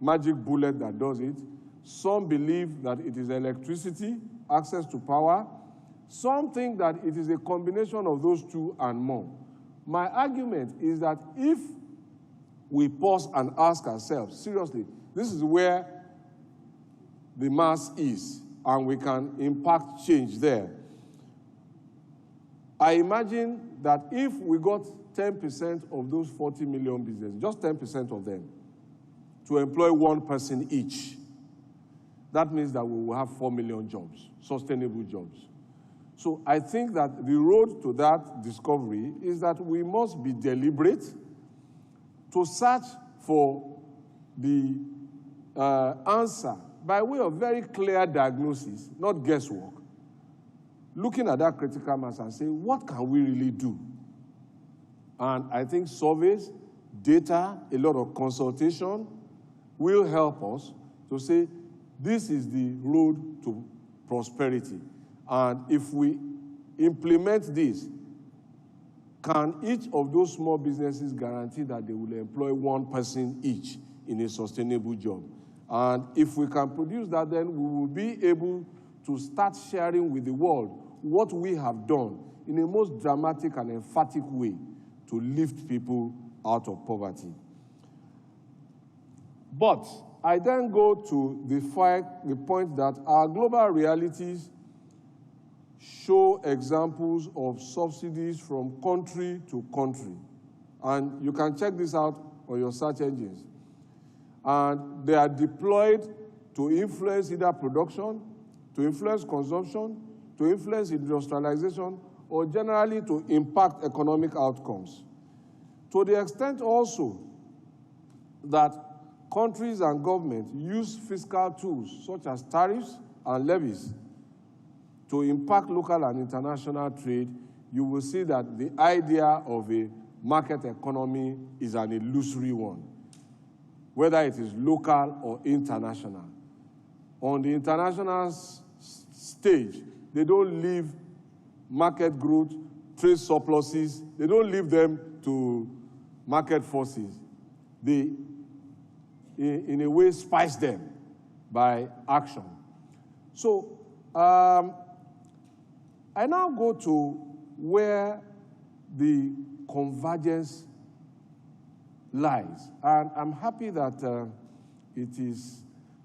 magic bullet that does it. Some believe that it is electricity, access to power. Some think that it is a combination of those two and more. My argument is that if we pause and ask ourselves, seriously, this is where the mass is, and we can impact change there. I imagine that if we got 10% of those 40 million businesses, just 10% of them, to employ one person each, that means that we will have 4 million jobs, sustainable jobs. So I think that the road to that discovery is that we must be deliberate to search for the answer by way of very clear diagnosis, not guesswork. Looking at that critical mass and say, what can we really do? And I think surveys, data, a lot of consultation will help us to say, this is the road to prosperity. And if we implement this, can each of those small businesses guarantee that they will employ one person each in a sustainable job? And if we can produce that, then we will be able to start sharing with the world what we have done in a most dramatic and emphatic way to lift people out of poverty. But I then go to the point that our global realities show examples of subsidies from country to country. And you can check this out on your search engines. And they are deployed to influence either production, to influence consumption, to influence industrialization, or generally to impact economic outcomes. To the extent also that countries and governments use fiscal tools such as tariffs and levies to impact local and international trade, you will see that the idea of a market economy is an illusory one, whether it is local or international. On the international stage, they don't leave market growth, trade surpluses, they don't leave them to market forces. They, in a way, spice them by action. So, I now go to where the convergence lies. And I'm happy that it is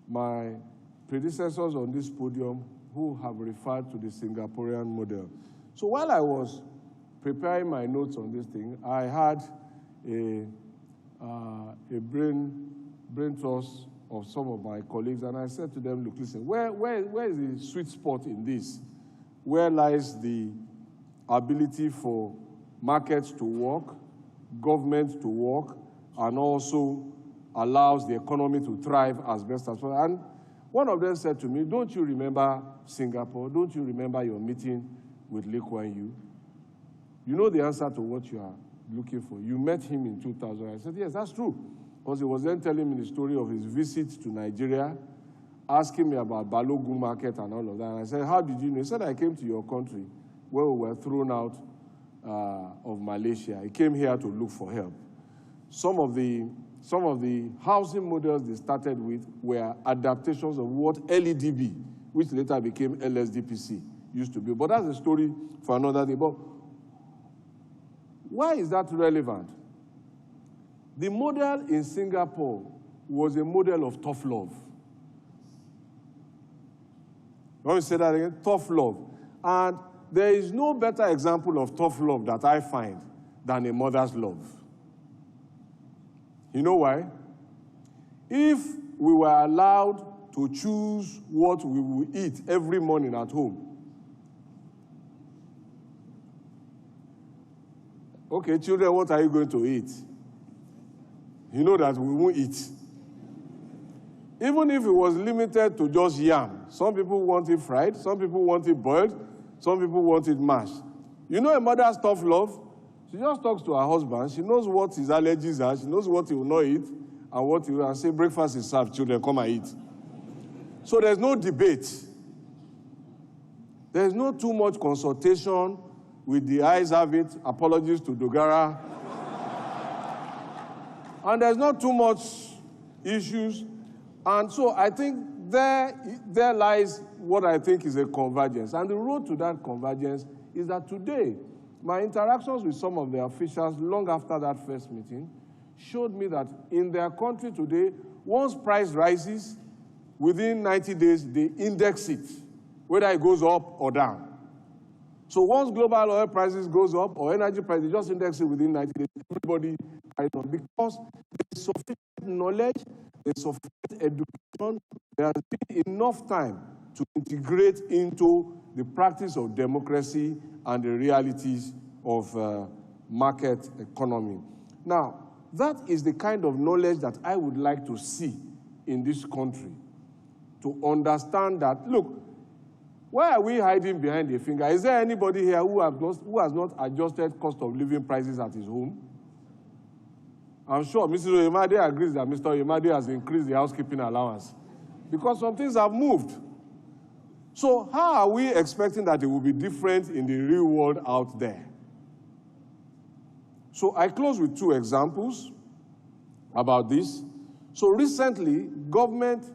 my predecessors on this podium who have referred to the Singaporean model. So while I was preparing my notes on this thing, I had a brain trust of some of my colleagues, and I said to them, look, listen, where is the sweet spot in this? Where lies the ability for markets to work, government to work, and also allows the economy to thrive as best as possible? And one of them said to me, don't you remember Singapore? Don't you remember your meeting with Lee Kuan Yew? You know the answer to what you are looking for. You met him in 2000. I said, yes, that's true. Because he was then telling me the story of his visit to Nigeria, asking me about Balogun market and all of that. And I said, how did you know? He said, I came to your country where we were thrown out of Malaysia. He came here to look for help. Some of the housing models they started with were adaptations of what LEDB, which later became LSDPC, used to be. But that's a story for another day. But why is that relevant? The model in Singapore was a model of tough love. Let me say that again, tough love. And there is no better example of tough love that I find than a mother's love. You know why? If we were allowed to choose what we will eat every morning at home, okay, children, what are you going to eat? You know that we won't eat. Even if it was limited to just yam, some people want it fried, some people want it boiled, some people want it mashed. You know a mother's tough love? She just talks to her husband. She knows what his allergies are. She knows what he will not eat and what he will, and say, breakfast is served, children, come and eat. So there's no debate. There's no too much consultation with the eyes have it, apologies to Dogara. And there's not too much issues. And so I think there lies what I think is a convergence. And the road to that convergence is that today, my interactions with some of the officials long after that first meeting showed me that in their country today, once price rises, within 90 days, they index it, whether it goes up or down. So once global oil prices goes up or energy prices, they just index it within 90 days. Everybody carries on because there's sufficient knowledge, there's sufficient education, there has been enough time to integrate into the practice of democracy and the realities of market economy. Now, that is the kind of knowledge that I would like to see in this country, to understand that, look, why are we hiding behind a finger? Is there anybody here who has not adjusted cost of living prices at his home? I'm sure Mrs. Oyemade agrees that Mr. Oyemade has increased the housekeeping allowance because some things have moved. So how are we expecting that it will be different in the real world out there? So I close with two examples about this. So recently, government,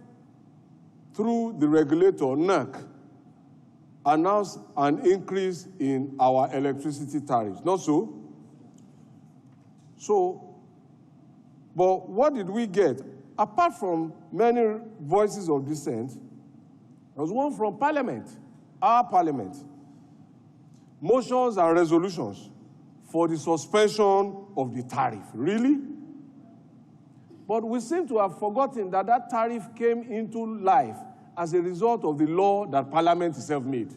through the regulator, NERC, announced an increase in our electricity tariffs. Not so? So, but what did we get? Apart from many voices of dissent, there was one from Parliament, our Parliament. Motions and resolutions for the suspension of the tariff. Really? But we seem to have forgotten that that tariff came into life as a result of the law that Parliament itself made.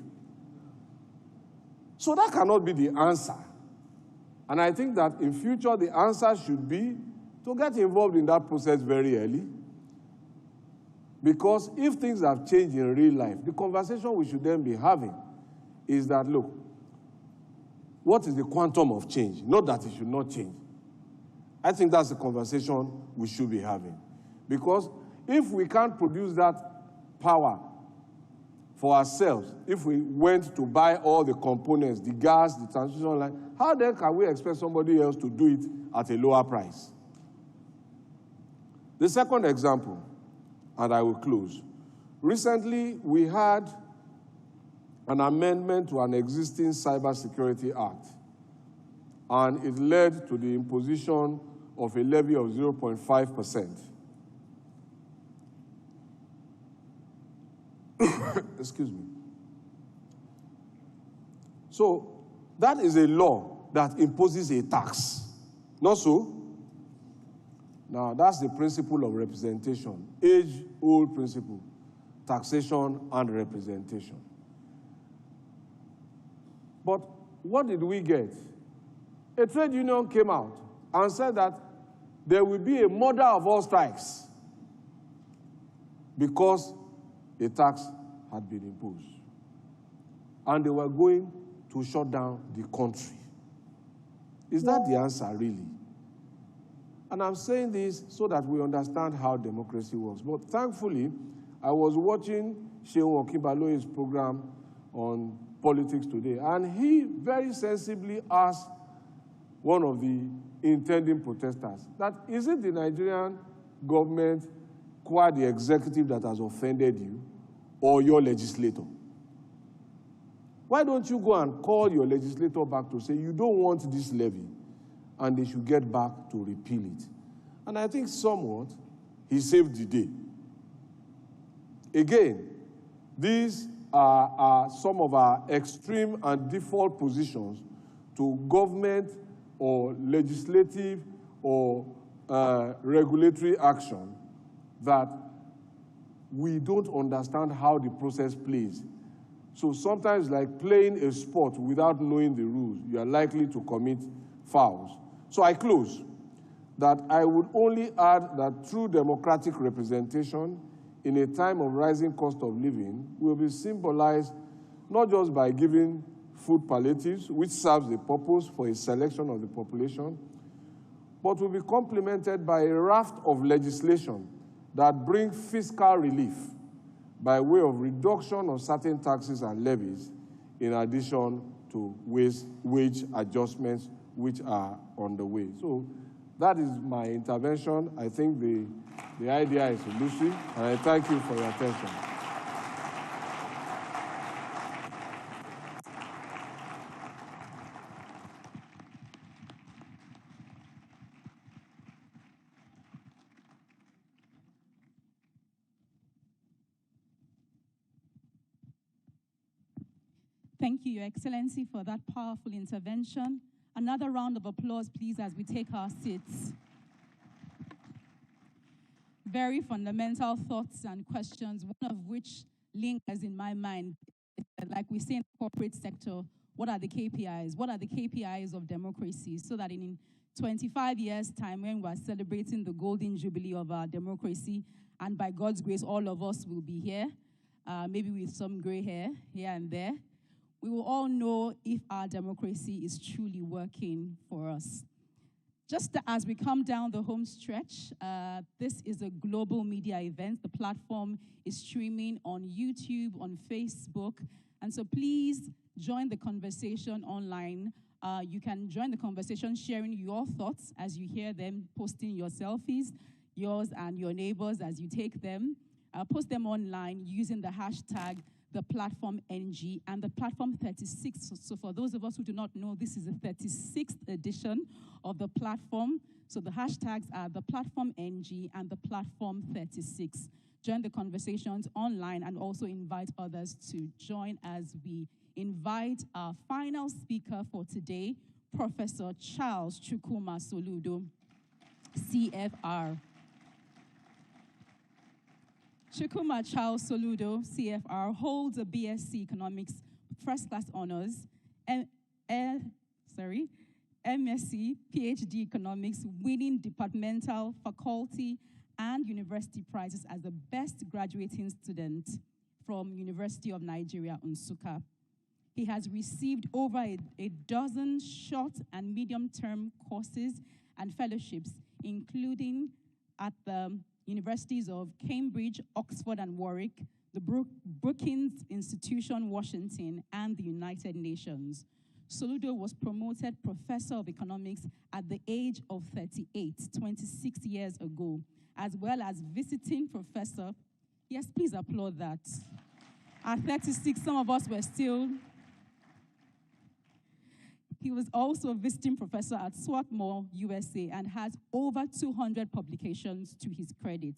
So that cannot be the answer. And I think that in future, the answer should be to get involved in that process very early. Because if things have changed in real life, the conversation we should then be having is that, look, what is the quantum of change? Not that it should not change. I think that's the conversation we should be having. Because if we can't produce that power for ourselves, if we went to buy all the components, the gas, the transmission line, how then can we expect somebody else to do it at a lower price? The second example, and I will close. Recently, we had an amendment to an existing Cybersecurity Act, and it led to the imposition of a levy of 0.5%. Excuse me. So that is a law that imposes a tax. Not so? Now, that's the principle of representation, age-old principle, taxation and representation. But what did we get? A trade union came out and said that there will be a murder of all strikes because a tax had been imposed. And they were going to shut down the country. Is that the answer, really? And I'm saying this so that we understand how democracy works. But thankfully, I was watching Seun Okinbaloye's program on Politics Today, and he very sensibly asked one of the intending protesters that, is it the Nigerian government, qua the executive, that has offended you, or your legislator? Why don't you go and call your legislator back to say you don't want this levy, and they should get back to repeal it? And I think somewhat he saved the day. Again, these are some of our extreme and default positions to government or legislative or regulatory action that we don't understand how the process plays. So sometimes, like playing a sport without knowing the rules, you are likely to commit fouls. So I close that I would only add that true democratic representation in a time of rising cost of living will be symbolized not just by giving food palliatives, which serves the purpose for a selection of the population, but will be complemented by a raft of legislation that bring fiscal relief by way of reduction of certain taxes and levies, in addition to wage adjustments which are on the way. So that is my intervention. I think the The idea is illusory, and I thank you for your attention. Thank you, Your Excellency, for that powerful intervention. Another round of applause, please, as we take our seats. Very fundamental thoughts and questions, one of which lingers in my mind. Like we say in the corporate sector, what are the KPIs? What are the KPIs of democracy? So that in 25 years' time, when we're celebrating the golden jubilee of our democracy, and by God's grace, all of us will be here, maybe with some gray hair here and there, we will all know if our democracy is truly working for us. Just as we come down the home stretch, this is a global media event. The platform is streaming on YouTube, on Facebook, and so please join the conversation online. You can join the conversation sharing your thoughts as you hear them, posting your selfies, yours and your neighbors as you take them. Post them online using the hashtag the platform NG and the platform 36. So for those of us who do not know, this is the 36th edition of the platform. So the hashtags are the platform NG and the platform 36. Join the conversations online and also invite others to join as we invite our final speaker for today, Professor Charles Chukwuma Soludo, CFR. Chukwuma Charles Soludo, CFR, holds a BSc Economics first-class honors, MSc, PhD Economics, winning departmental, faculty, and university prizes as the best graduating student from University of Nigeria, Nsukka. He has received over a dozen short and medium-term courses and fellowships, including at the Universities of Cambridge, Oxford, and Warwick, the Brookings Institution, Washington, and the United Nations. Soludo was promoted Professor of Economics at the age of 38, 26 years ago, as well as visiting professor. Yes, please applaud that. At 36, some of us were still. He was also a visiting professor at Swarthmore, USA, and has over 200 publications to his credit.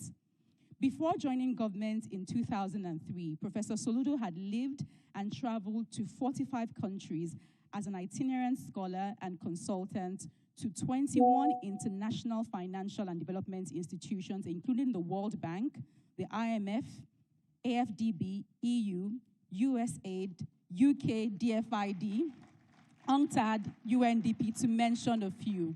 Before joining government in 2003, Professor Soludo had lived and traveled to 45 countries as an itinerant scholar and consultant to 21 international financial and development institutions, including the World Bank, the IMF, AFDB, EU, USAID, UK, DFID, UNCTAD, UNDP, to mention a few.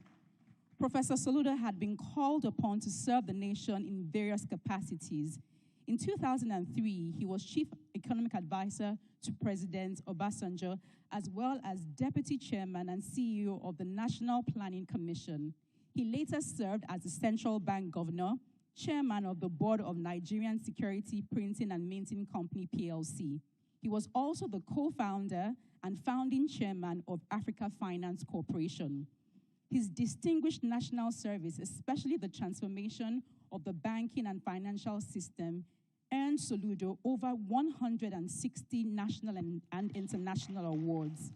Professor Soludo had been called upon to serve the nation in various capacities. In 2003, he was Chief Economic Advisor to President Obasanjo, as well as Deputy Chairman and CEO of the National Planning Commission. He later served as the Central Bank Governor, Chairman of the Board of Nigerian Security Printing and Minting Company, PLC. He was also the co-founder and founding chairman of Africa Finance Corporation. His distinguished national service, especially the transformation of the banking and financial system, earned Soludo over 160 national and international awards,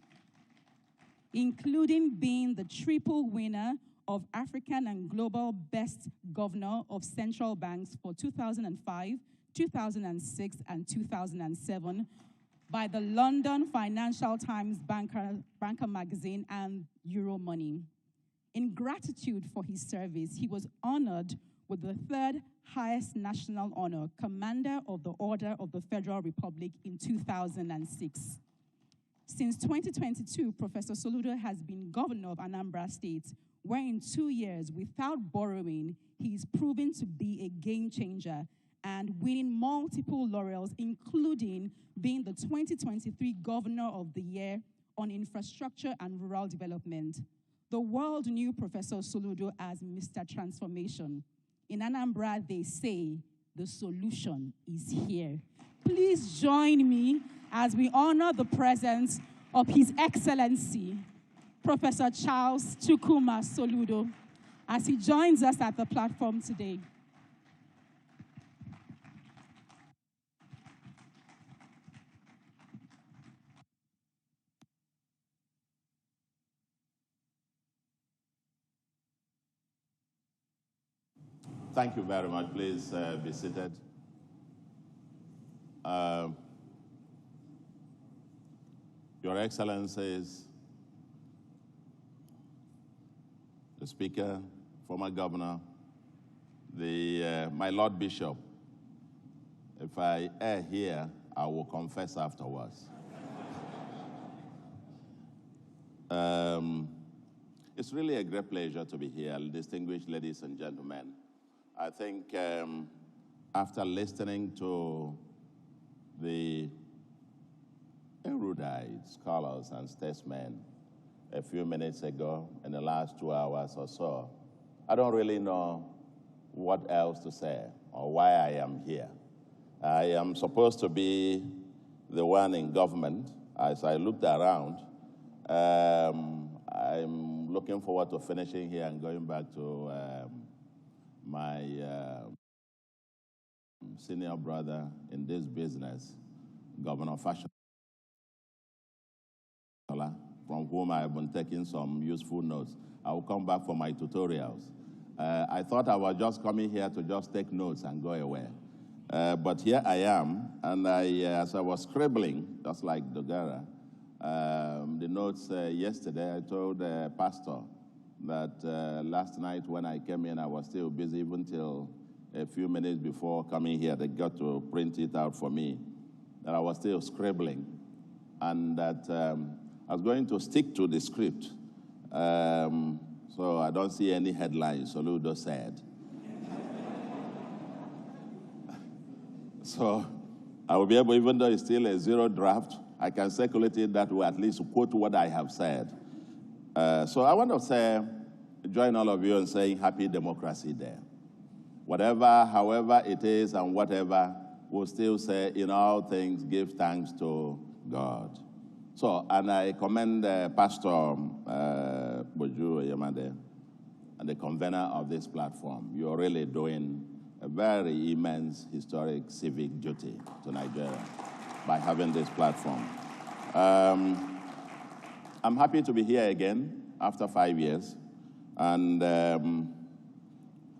including being the triple winner of African and Global Best Governor of Central Banks for 2005, 2006, and 2007 by the London Financial Times Banker magazine and Euromoney. In gratitude for his service, he was honored with the third highest national honor, Commander of the Order of the Federal Republic in 2006. Since 2022, Professor Soludo has been governor of Anambra State, where in 2 years, without borrowing, he is proven to be a game changer and winning multiple laurels, including being the 2023 Governor of the Year on Infrastructure and Rural Development. The world knew Professor Soludo as Mr. Transformation. In Anambra, they say, the solution is here. Please join me as we honor the presence of His Excellency, Professor Charles Chukwuma Soludo, as he joins us at the platform today. Thank you very much. Please be seated. Your Excellencies, the Speaker, former Governor, my Lord Bishop, if I err here, I will confess afterwards. It's really a great pleasure to be here, distinguished ladies and gentlemen. I think after listening to the erudite scholars and statesmen a few minutes ago, in the last 2 hours or so, I don't really know what else to say or why I am here. I am supposed to be the one in government. As I looked around, I'm looking forward to finishing here and going back to my senior brother in this business, Governor Fashola, from whom I've been taking some useful notes. I will come back for my tutorials. I thought I was just coming here to just take notes and go away. But here I am, and as I was scribbling, just like Dogara, the notes yesterday, I told the pastor that last night when I came in, I was still busy even till a few minutes before coming here. They got to print it out for me, that I was still scribbling, and that I was going to stick to the script. So I don't see any headlines, Soludo said. So I will be able, even though it's still a zero draft, I can circulate it that way, at least quote what I have said. So I want to join all of you in saying Happy Democracy Day. Whatever, however it is and whatever, we'll still say in all things give thanks to God. So, and I commend Pastor Boju Yamade and the convener of this platform. You're really doing a very immense historic civic duty to Nigeria by having this platform. I'm happy to be here again after 5 years, and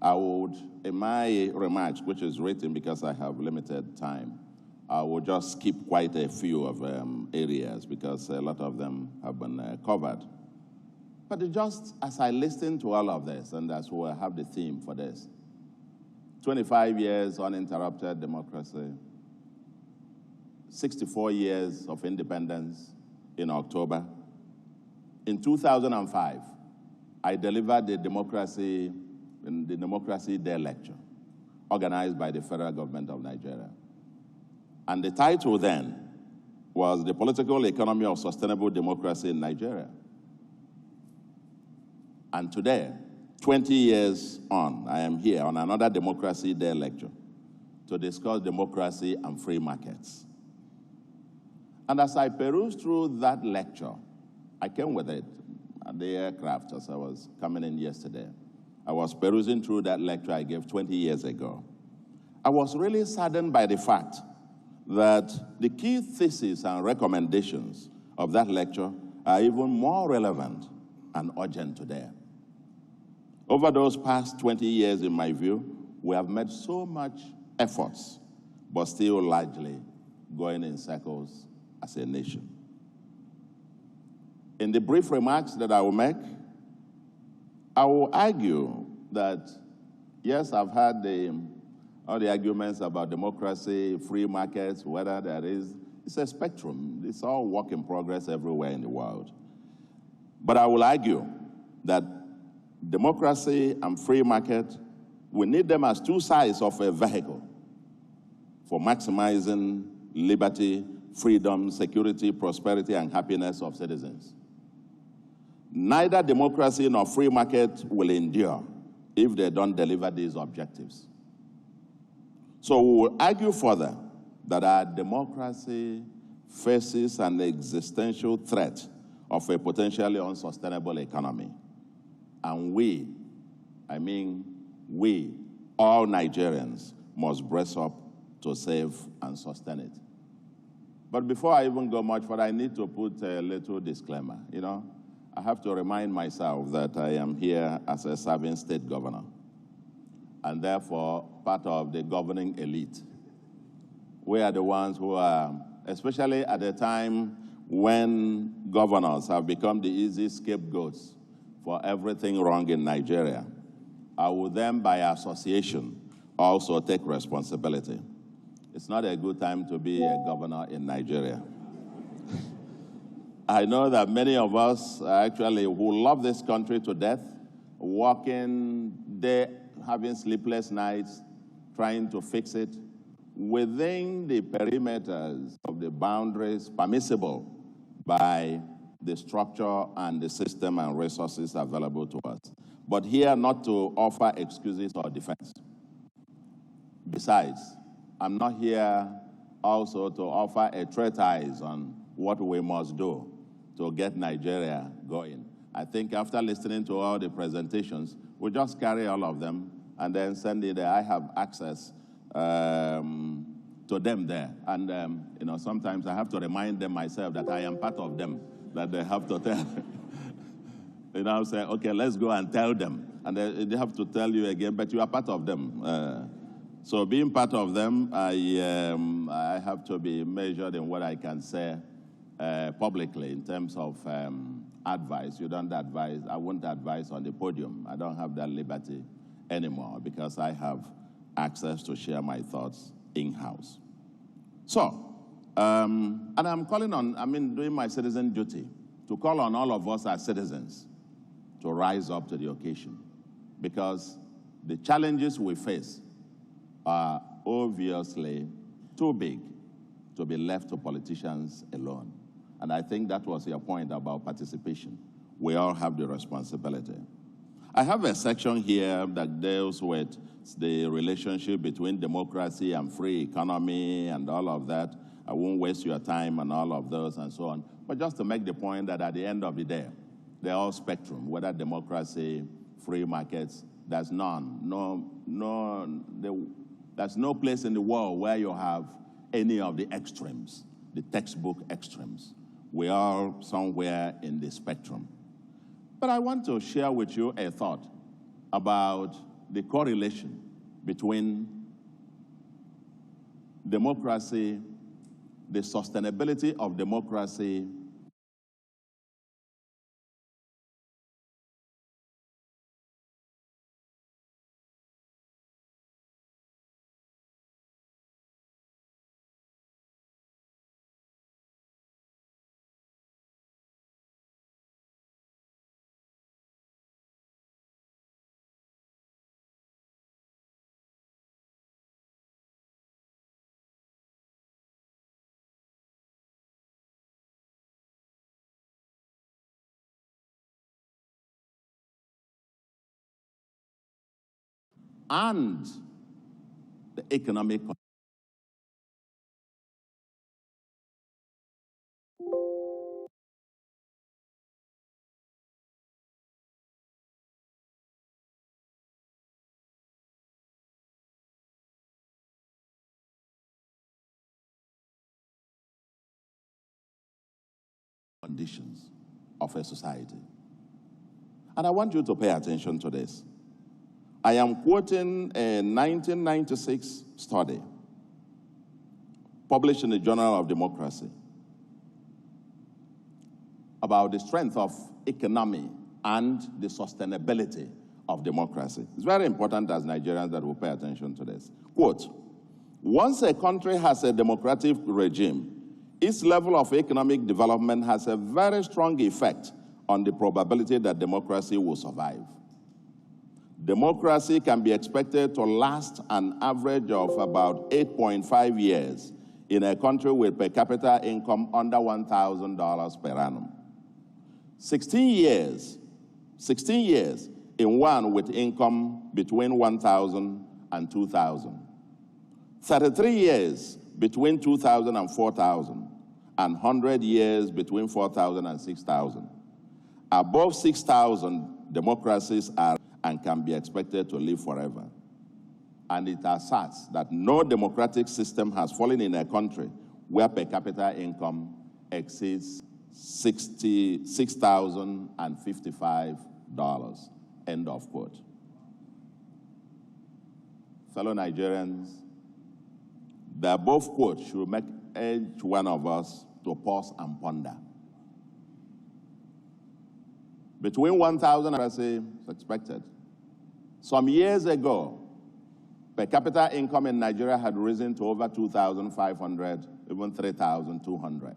I would, in my remarks, which is written because I have limited time, I will just skip quite a few of areas because a lot of them have been covered. But just as I listen to all of this, and as we have the theme for this, 25 years uninterrupted democracy, 64 years of independence in October. In 2005, I delivered the Democracy Day lecture organized by the federal government of Nigeria. And the title then was The Political Economy of Sustainable Democracy in Nigeria. And today, 20 years on, I am here on another Democracy Day lecture to discuss democracy and free markets. And as I perused through that lecture, I came with it at the aircraft as I was coming in yesterday. I was perusing through that lecture I gave 20 years ago. I was really saddened by the fact that the key theses and recommendations of that lecture are even more relevant and urgent today. Over those past 20 years, in my view, we have made so much efforts, but still largely going in circles as a nation. In the brief remarks that I will make, I will argue that, yes, I've had all the arguments about democracy, free markets, whether there is, it's a spectrum. It's all work in progress everywhere in the world. But I will argue that democracy and free market, we need them as two sides of a vehicle for maximizing liberty, freedom, security, prosperity, and happiness of citizens. Neither democracy nor free market will endure if they don't deliver these objectives. So we will argue further that our democracy faces an existential threat of a potentially unsustainable economy. And we, all Nigerians, must brace up to save and sustain it. But before I even go much further, I need to put a little disclaimer. You know, I have to remind myself that I am here as a serving state governor. and therefore part of the governing elite. We are the ones who are, especially at a time when governors have become the easy scapegoats for everything wrong in Nigeria. I will then, by association, also take responsibility. It's not a good time to be a governor in Nigeria. I know that many of us actually who love this country to death, working day, having sleepless nights, trying to fix it within the perimeters of the boundaries permissible by the structure and the system and resources available to us. But here not to offer excuses or defense. Besides, I'm not here also to offer a treatise on what we must do to get Nigeria going. I think after listening to all the presentations, we'll just carry all of them and then send it there. I have access to them there. And you know, sometimes I have to remind them myself that I am part of them, that they have to tell. You know, say, okay, let's go and tell them. And they have to tell you again, but you are part of them. So being part of them, I have to be measured in what I can say publicly in terms of advice. You don't advise, I won't advise on the podium. I don't have that liberty anymore because I have access to share my thoughts in-house. So, and I'm calling on, doing my citizen duty to call on all of us as citizens to rise up to the occasion because the challenges we face are obviously too big to be left to politicians alone. And I think that was your point about participation. We all have the responsibility. I have a section here that deals with the relationship between democracy and free economy and all of that. I won't waste your time on all of those and so on. But just to make the point that at the end of the day, they're all spectrum, whether democracy, free markets, there's none. There's no place in the world where you have any of the extremes, the textbook extremes. We are somewhere in the spectrum. But I want to share with you a thought about the correlation between democracy, the sustainability of democracy, and the economic conditions of a society. And I want you to pay attention to this. I am quoting a 1996 study published in the Journal of Democracy about the strength of economy and the sustainability of democracy. It's very important as Nigerians that we pay attention to this. Quote, once a country has a democratic regime, its level of economic development has a very strong effect on the probability that democracy will survive. Democracy can be expected to last an average of about 8.5 years in a country with per capita income under $1,000 per annum. 16 years in one with income between $1,000 and $2,000. 33 years between $2,000 and $4,000, and 100 years between $4,000 and $6,000. Above 6,000, democracies are and can be expected to live forever. And it asserts that no democratic system has fallen in a country where per capita income exceeds $6,055. End of quote. fellow Nigerians, the above quote should make each one of us to pause and ponder. Between 1,000 and as expected. Some years ago, per capita income in Nigeria had risen to over 2,500, even 3,200.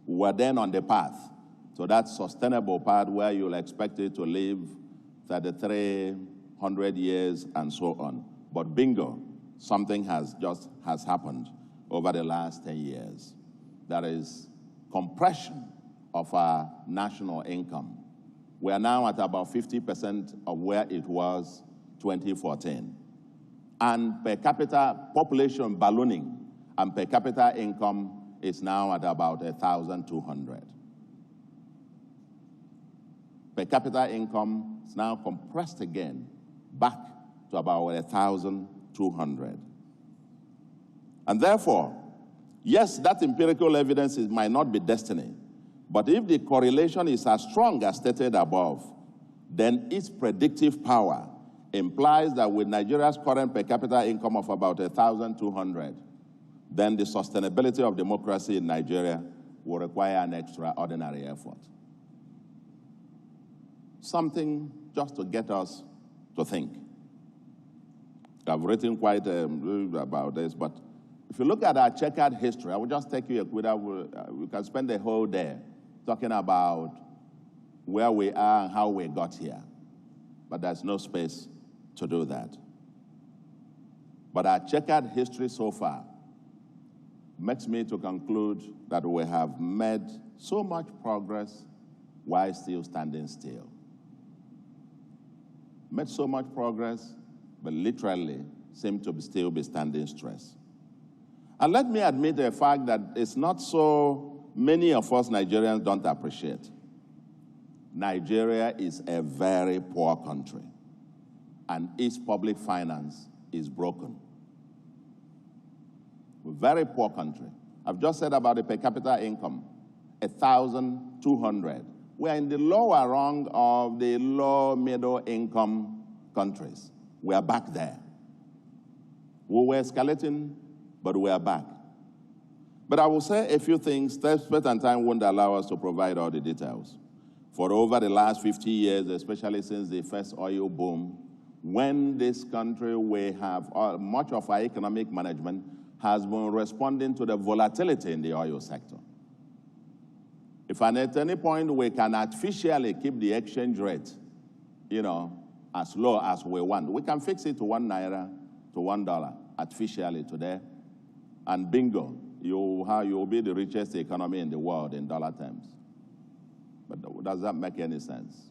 We were then on the path to that sustainable path where you'll expect it to live 3,300 years and so on. But bingo, something has happened over the last 10 years. That is compression of our national income. We are now at about 50% of where it was 2014. And per capita population ballooning and per capita income is now at about 1,200. Per capita income is now compressed again back to about 1,200. And therefore, yes, that empirical evidence might not be destiny, but if the correlation is as strong as stated above, then its predictive power implies that with Nigeria's current per capita income of about 1,200, then the sustainability of democracy in Nigeria will require an extraordinary effort. Something just to get us to think. I've written quite about this, but if you look at our checkered history, I will just take you we can spend the whole day talking about where we are and how we got here. But there's no space to do that. But our checkered history so far makes me to conclude that we have made so much progress while still standing still. Made so much progress, but literally seem to still be standing stress. And let me admit the fact that it's not so many of us Nigerians don't appreciate. Nigeria is a very poor country, and its public finance is broken. We're a very poor country. I've just said about the per capita income, 1,200. We're in the lower rung of the low middle income countries. We are back there. We were escalating, but we are back. But I will say a few things. Space and time won't allow us to provide all the details. For over the last 50 years, especially since the first oil boom, when this country, we have much of our economic management has been responding to the volatility in the oil sector. If at any point we can artificially keep the exchange rate, as low as we want, we can fix it to 1 naira to $1 artificially today, and bingo, you'll be the richest economy in the world in dollar terms. But does that make any sense?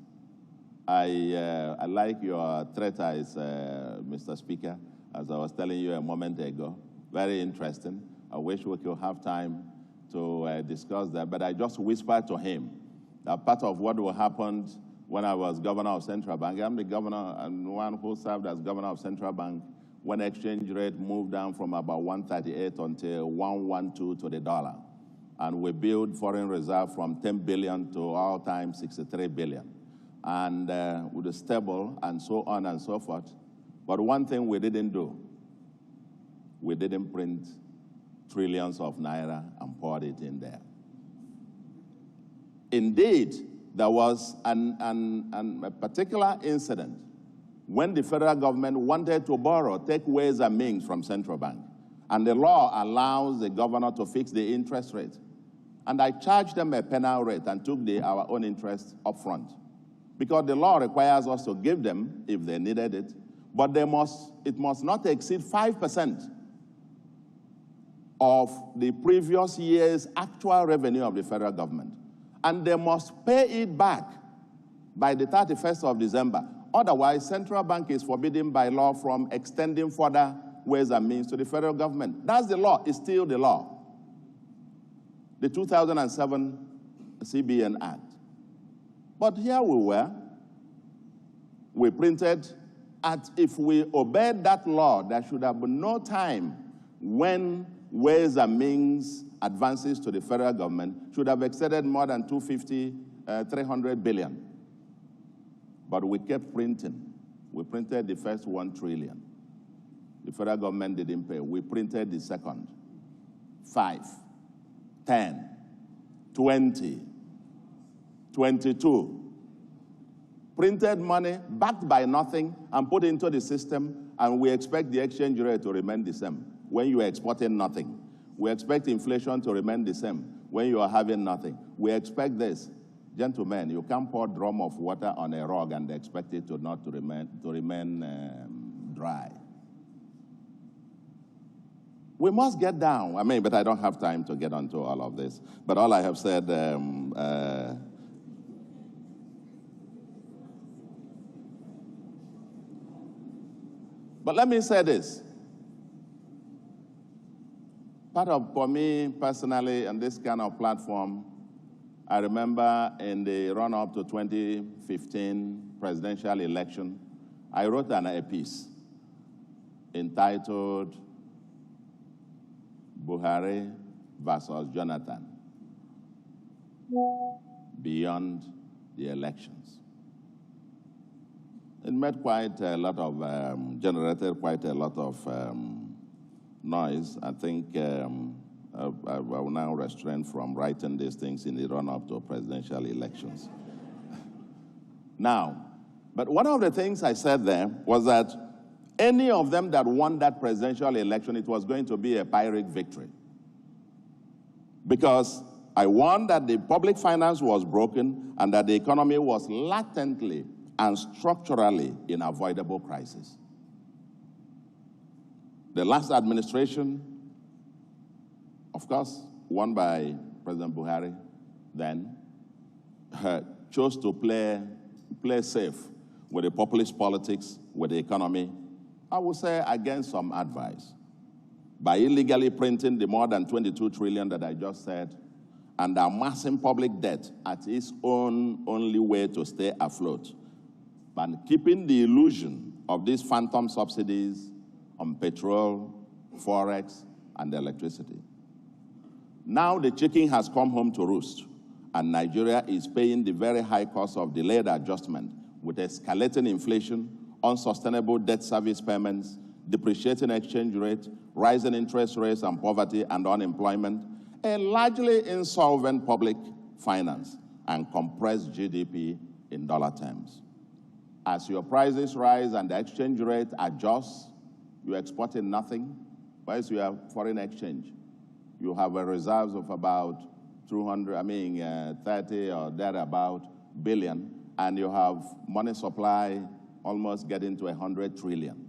I like your treatise, Mr. Speaker, as I was telling you a moment ago. Very interesting. I wish we could have time to discuss that, but I just whispered to him that part of what happened when I was governor of Central Bank, I'm the governor and one who served as governor of Central Bank when exchange rate moved down from about 138 until 112 to the dollar. And we built foreign reserve from 10 billion to all-time 63 billion. And with the stable and so on and so forth. But one thing we didn't do, we didn't print trillions of naira and poured it in there. Indeed, there was a particular incident when the federal government wanted to borrow, take ways and means from central bank. And the law allows the governor to fix the interest rate. And I charged them a penal rate and took our own interest up front. Because the law requires us to give them if they needed it, but it must not exceed 5% of the previous year's actual revenue of the federal government. And they must pay it back by the 31st of December. Otherwise, central bank is forbidden by law from extending further ways and means to the federal government. That's the law. It's still the law. The 2007 CBN Act. But here we were. We printed, if we obeyed that law, there should have been no time when ways and means advances to the federal government should have exceeded more than 300 billion. But we kept printing. We printed the first 1 trillion. The federal government didn't pay. We printed the second. 5, 10, 20, 22. Printed money backed by nothing and put into the system, and we expect the exchange rate to remain the same when you are exporting nothing. We expect inflation to remain the same when you are having nothing. We expect this. Gentlemen, you can't pour a drum of water on a rug and expect it to remain dry. We must get down. I mean, but I don't have time to get onto all of this. But all I have said, but let me say this. For me personally, on this kind of platform, I remember in the run-up to 2015 presidential election, I wrote a piece entitled Buhari versus Jonathan, Beyond the Elections. It made quite a lot of, generated quite a lot of noise. I think I will now restrain from writing these things in the run-up to presidential elections. Now, but one of the things I said there was that any of them that won that presidential election, it was going to be a Pyrrhic victory. Because I warned that the public finance was broken and that the economy was latently and structurally in avoidable crisis. The last administration, of course, won by President Buhari then, chose to play safe with the populist politics, with the economy, I would say against some advice, by illegally printing the more than 22 trillion that I just said, and amassing public debt at its only way to stay afloat, and keeping the illusion of these phantom subsidies on petrol, forex, and electricity. Now the chicken has come home to roost, and Nigeria is paying the very high cost of delayed adjustment with escalating inflation, unsustainable debt service payments, depreciating exchange rate, rising interest rates and poverty and unemployment, a largely insolvent public finance, and compressed GDP in dollar terms. As your prices rise and the exchange rate adjusts, you're exporting nothing. Whereas you have foreign exchange. You have a reserves of about 30 or thereabout billion, and you have money supply almost getting to 100 trillion.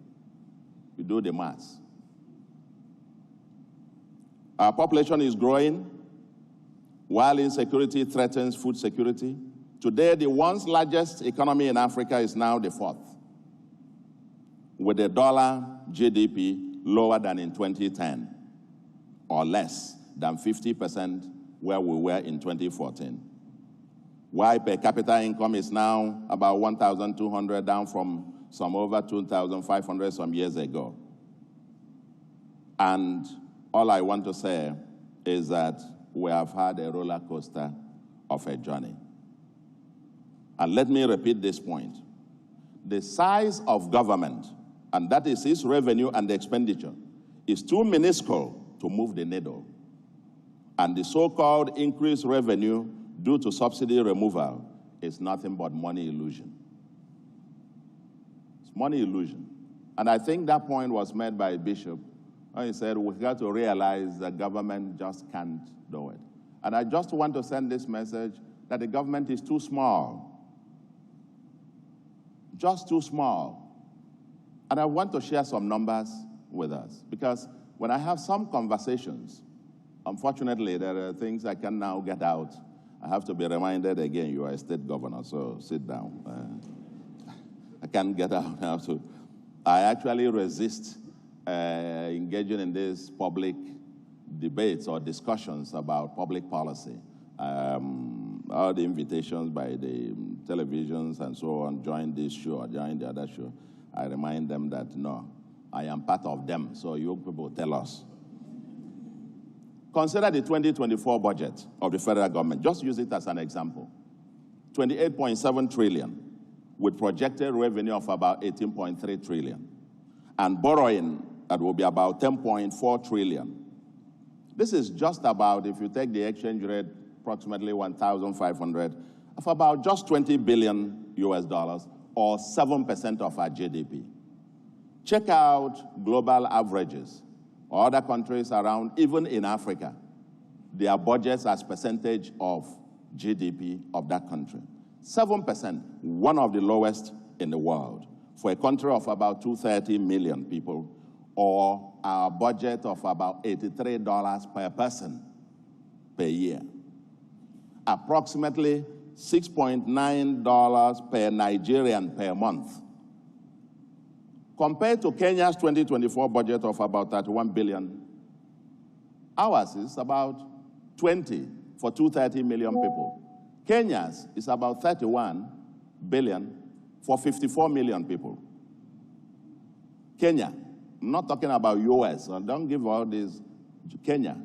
You do the maths. Our population is growing, while insecurity threatens food security. Today, the once largest economy in Africa is now the fourth, with the dollar GDP lower than in 2010, or less than 50% where we were in 2014. While per capita income is now about 1,200, down from some over 2,500 some years ago. And all I want to say is that we have had a roller coaster of a journey. And let me repeat this point. The size of government, and that is its revenue and expenditure, is too minuscule to move the needle. And the so-called increased revenue due to subsidy removal is nothing but money illusion. It's money illusion. And I think that point was made by Bishop when he said we got to realize that government just can't do it. And I just want to send this message that the government is too small. Just too small. And I want to share some numbers with us, because when I have some conversations, unfortunately, there are things I can now get out. I have to be reminded again, you are a state governor, so sit down. I can't get out now. So I actually resist engaging in these public debates or discussions about public policy. All the invitations by the televisions and so on, join this show or join the other show, I remind them that, no, I am part of them, so you people tell us. Consider the 2024 budget of the federal government. Just use it as an example. 28.7 trillion with projected revenue of about 18.3 trillion. And borrowing That will be about 10.4 trillion. This is just about, if you take the exchange rate, approximately 1,500, of about just 20 billion US dollars, or 7% of our GDP. Check out global averages, or other countries around, even in Africa, their budgets as percentage of GDP of that country. 7%, one of the lowest in the world. For a country of about 230 million people, or our budget of about $83 per person per year. Approximately $6.9 per Nigerian per month. Compared to Kenya's 2024 budget of about 31 billion, ours is about 20 for 230 million people. Kenya's is about 31 billion for 54 million people. Kenya, I'm not talking about US, so don't give all this, Kenya,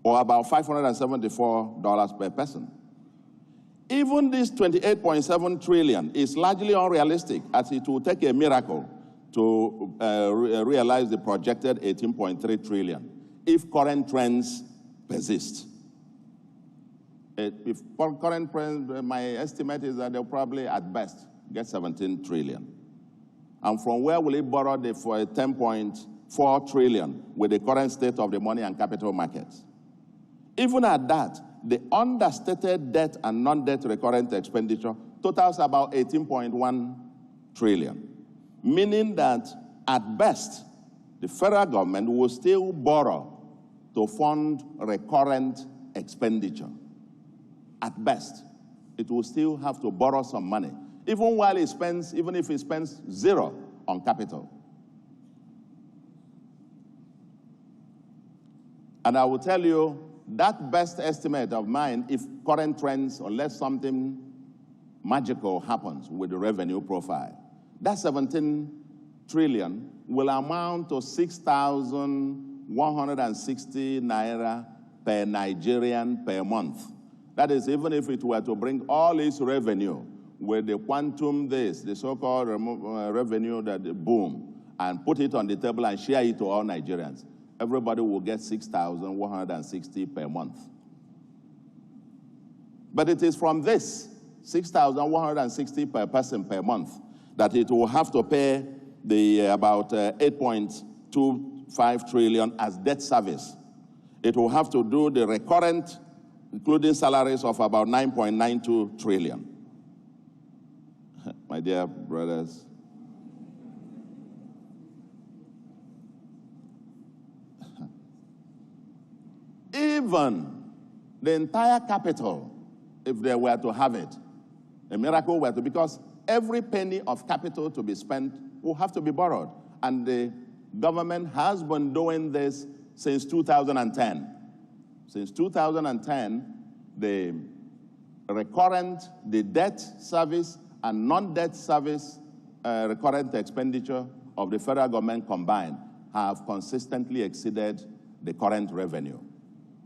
or about $574 per person. Even this 28.7 trillion is largely unrealistic, as it will take a miracle to realize the projected 18.3 trillion if current trends persist. If current trends, my estimate is that they'll probably, at best, get 17 trillion. And from where will it borrow for 10.4 trillion with the current state of the money and capital markets? Even at that, the understated debt and non-debt recurrent expenditure totals about 18.1 trillion, meaning that at best, the federal government will still borrow to fund recurrent expenditure. At best, it will still have to borrow some money, even if it spends zero on capital. And I will tell you, that best estimate of mine, if current trends, unless something magical happens with the revenue profile, that 17 trillion will amount to 6,160 naira per Nigerian per month. That is, even if it were to bring all its revenue with the quantum the so-called revenue that boom, and put it on the table and share it to all Nigerians, everybody will get 6,160 per month. But it is from this 6,160 per person per month that it will have to pay the about 8.25 trillion as debt service. It will have to do the recurrent, including salaries, of about 9.92 trillion. My dear brothers, even the entire capital, if they were to have it, a miracle were to, because every penny of capital to be spent will have to be borrowed. And the government has been doing this since 2010. Since 2010, the debt service and non-debt service recurrent expenditure of the federal government combined have consistently exceeded the current revenue,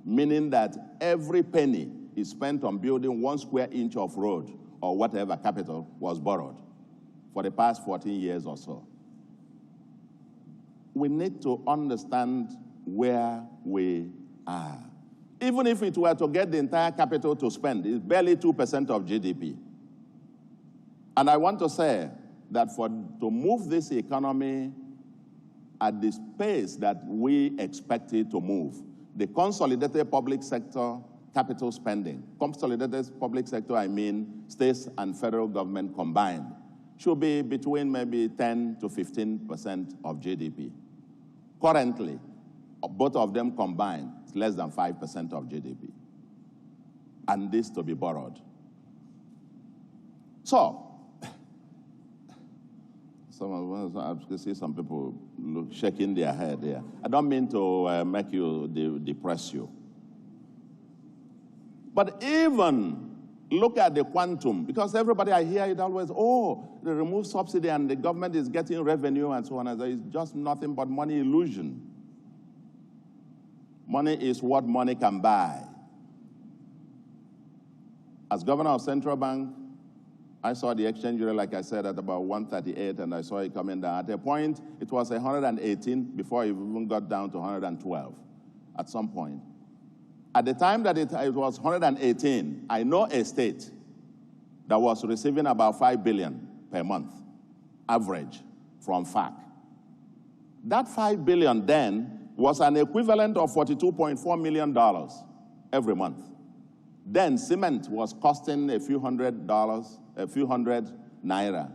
meaning that every penny is spent on building 1 square inch of road or whatever capital was borrowed for the past 14 years or so. We need to understand where we are. Even if it were to get the entire capital to spend, it's barely 2% of GDP. And I want to say that to move this economy at the pace that we expect it to move, the consolidated public sector capital spending, consolidated public sector, I mean states and federal government combined, should be between maybe 10 to 15% of GDP. Currently, both of them combined, it's less than 5% of GDP. And this to be borrowed. So, I see some people shaking their head there. I don't mean to make you depress you. But even look at the quantum, because everybody I hear it always, oh, they remove subsidy and the government is getting revenue and so on. And it's just nothing but money illusion. Money is what money can buy. As governor of Central Bank, I saw the exchange rate, like I said, at about 138, and I saw it coming down. At a point, it was 118 before it even got down to 112 at some point. At the time that it was 118, I know a state that was receiving about $5 billion per month, average, from FAC. That $5 billion then was an equivalent of $42.4 million every month. Then cement was costing a few hundred naira,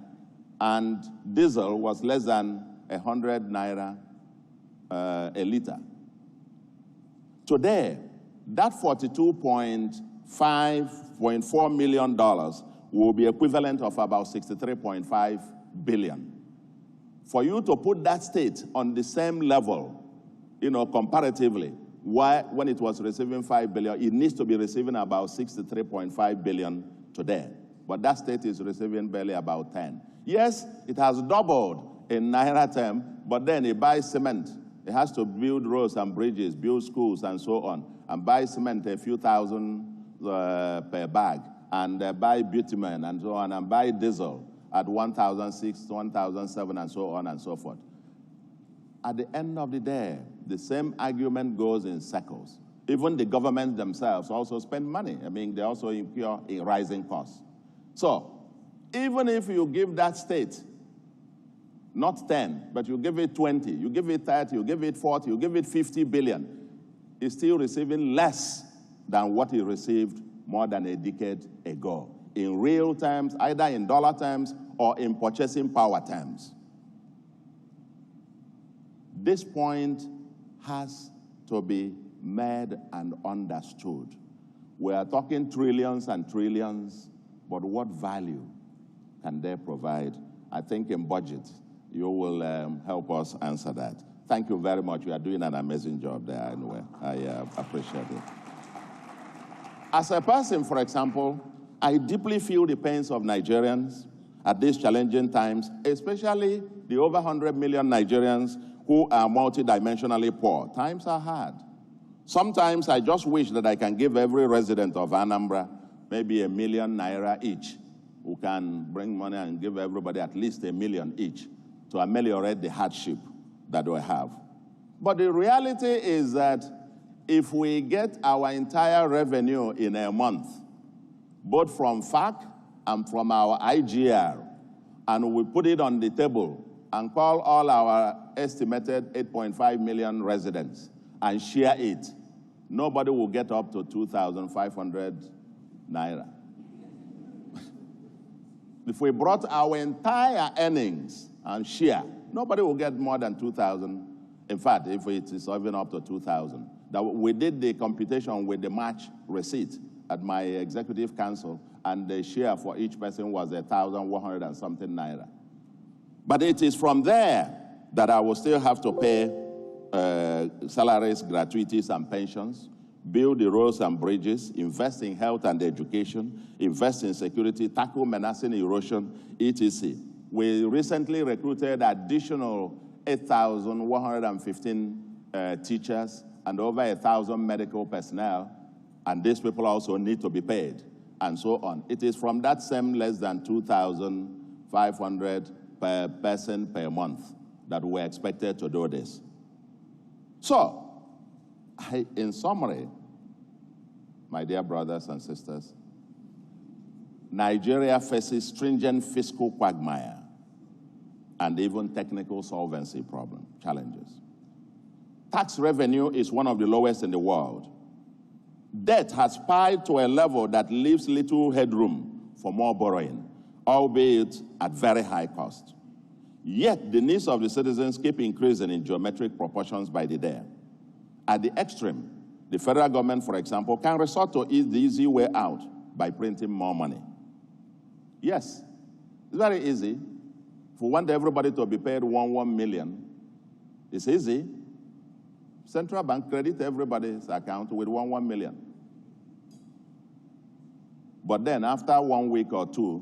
and diesel was less than 100 naira a liter. Today, that $42.4 million will be equivalent of about 63.5 billion. For you to put that state on the same level, comparatively, when it was receiving 5 billion, it needs to be receiving about 63.5 billion today. But that state is receiving barely about 10. Yes, it has doubled in naira term, but then it buys cement. It has to build roads and bridges, build schools, and so on, and buy cement a few thousand per bag, and buy bitumen and so on, and buy diesel at 1,006, 1,007, and so on and so forth. At the end of the day, the same argument goes in circles. Even the government themselves also spend money. I mean, they also incur rising costs. So, even if you give that state not 10, but you give it 20, you give it 30, you give it 40, you give it 50 billion, it's still receiving less than what it received more than a decade ago, in real terms, either in dollar terms or in purchasing power terms. This point has to be made and understood. We are talking trillions and trillions, but what value can they provide? I think in budget, you will help us answer that. Thank you very much. You are doing an amazing job there anyway. I appreciate it. As a person, for example, I deeply feel the pains of Nigerians at these challenging times, especially the over 100 million Nigerians who are multidimensionally poor. Times are hard. Sometimes I just wish that I can give every resident of Anambra maybe ₦1 million each, who can bring money and give everybody at least $1 million each to ameliorate the hardship that we have. But the reality is that if we get our entire revenue in a month, both from FAC and from our IGR, and we put it on the table and call all our estimated 8.5 million residents and share it, nobody will get up to 2,500 naira. If we brought our entire earnings and share, nobody will get more than 2,000. In fact, if it is even up to 2,000. We did the computation with the match receipt at my executive council, and the share for each person was 1,100 and something naira. But it is from there that I will still have to pay salaries, gratuities, and pensions, build the roads and bridges, invest in health and education, invest in security, tackle menacing erosion, etc. We recently recruited additional 8,115 teachers and over 1,000 medical personnel, and these people also need to be paid, and so on. It is from that same less than 2,500 per person per month that we're expected to do this. So, in summary, my dear brothers and sisters, Nigeria faces stringent fiscal quagmire and even technical solvency challenges. Tax revenue is one of the lowest in the world. Debt has piled to a level that leaves little headroom for more borrowing, albeit at very high cost. Yet the needs of the citizens keep increasing in geometric proportions by the day. At the extreme, the federal government, for example, can resort to the easy way out by printing more money. Yes, it's very easy. If we want everybody to be paid 1 million, it's easy. Central bank credit everybody's account with 1 million. But then after 1 week or two,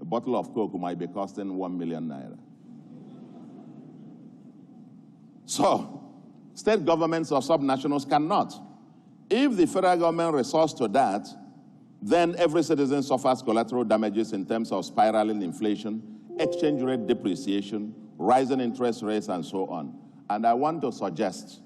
a bottle of Coke might be costing 1 million naira. So, state governments or subnationals cannot. If the federal government resorts to that, Then every citizen suffers collateral damages in terms of spiraling inflation, exchange rate depreciation, rising interest rates, and so on. And I want to suggest,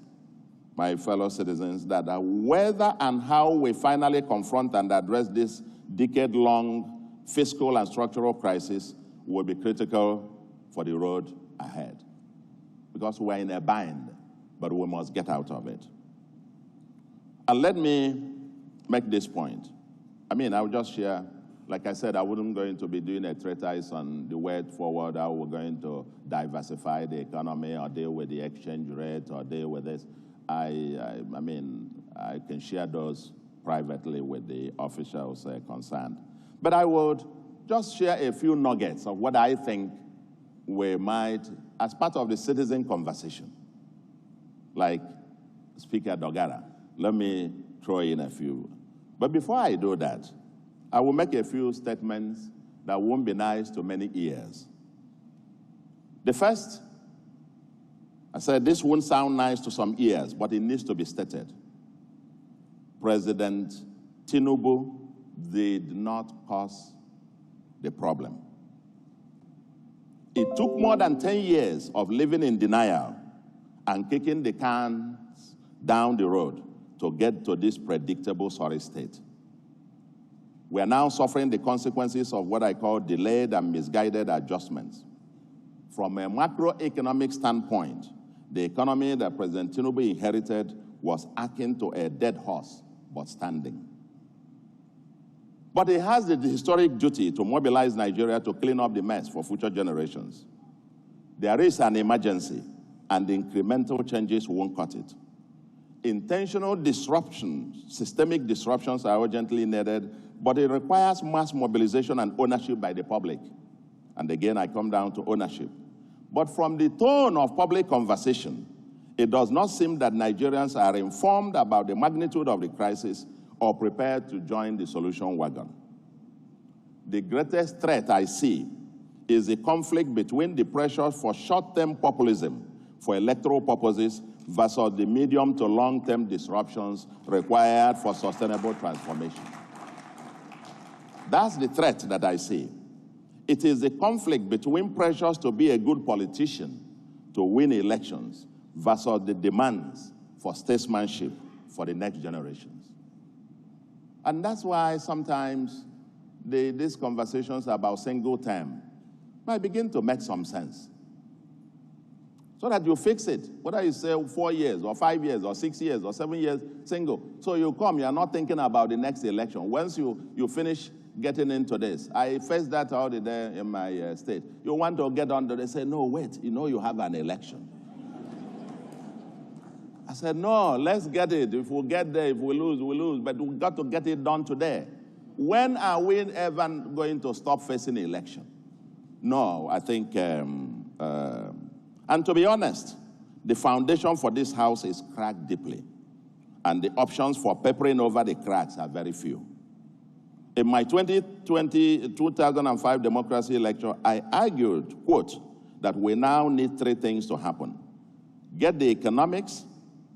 my fellow citizens, that whether and how we finally confront and address this decade-long fiscal and structural crisis will be critical for the road ahead. Because we're in a bind, but we must get out of it. And let me make this point. I mean, I'll just share, like I said, I wouldn't going to be doing a treatise on the way forward, how we're going to diversify the economy or deal with the exchange rate or deal with this. I mean, I can share those privately with the officials concerned. But I would just share a few nuggets of what I think we might, as part of the citizen conversation, like Speaker Dogara, let me throw in a few. But before I do that, I will make a few statements that won't be nice to many ears. The first, I said this won't sound nice to some ears, but it needs to be stated. President Tinubu did not cause the problem. It took more than 10 years of living in denial and kicking the cans down the road to get to this predictable sorry state. We are now suffering the consequences of what I call delayed and misguided adjustments. From a macroeconomic standpoint, the economy that President Tinubu inherited was akin to a dead horse, but standing. But he has the historic duty to mobilize Nigeria to clean up the mess for future generations. There is an emergency, and the incremental changes won't cut it. Intentional disruptions, systemic disruptions are urgently needed, but it requires mass mobilization and ownership by the public. And again, I come down to ownership. But from the tone of public conversation, it does not seem that Nigerians are informed about the magnitude of the crisis or prepared to join the solution wagon. The greatest threat I see is the conflict between the pressure for short-term populism for electoral purposes versus the medium to long-term disruptions required for sustainable transformation. That's the threat that I see. It is the conflict between pressures to be a good politician, to win elections, versus the demands for statesmanship for the next generations. And that's why sometimes these conversations about single term might begin to make some sense. So that you fix it, whether you say 4 years or 5 years or 6 years or 7 years single. So you come, you're not thinking about the next election. Once you finish getting into this, I faced that all the day in my state. You want to get on to this, say, no, wait, you know you have an election. I said, no, let's get it. If we get there, if we lose, we lose. But we've got to get it done today. When are we ever going to stop facing election? No, I think, and to be honest, the foundation for this house is cracked deeply. And the options for papering over the cracks are very few. In my 2005 democracy lecture, I argued, quote, that we now need 3 things to happen. Get the economics,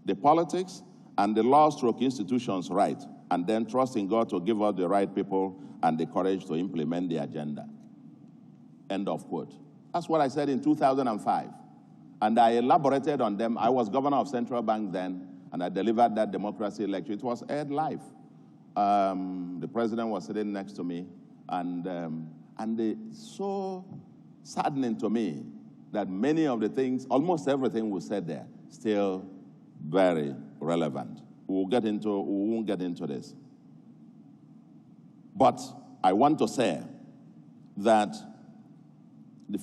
the politics, and the law/institutions right, and then trust in God to give us the right people and the courage to implement the agenda. End of quote. That's what I said in 2005. And I elaborated on them. I was governor of Central Bank then, and I delivered that democracy lecture. It was aired live. The president was sitting next to me, and it's so saddening to me that many of the things, almost everything we said there, still very relevant. We won't get into this. But I want to say that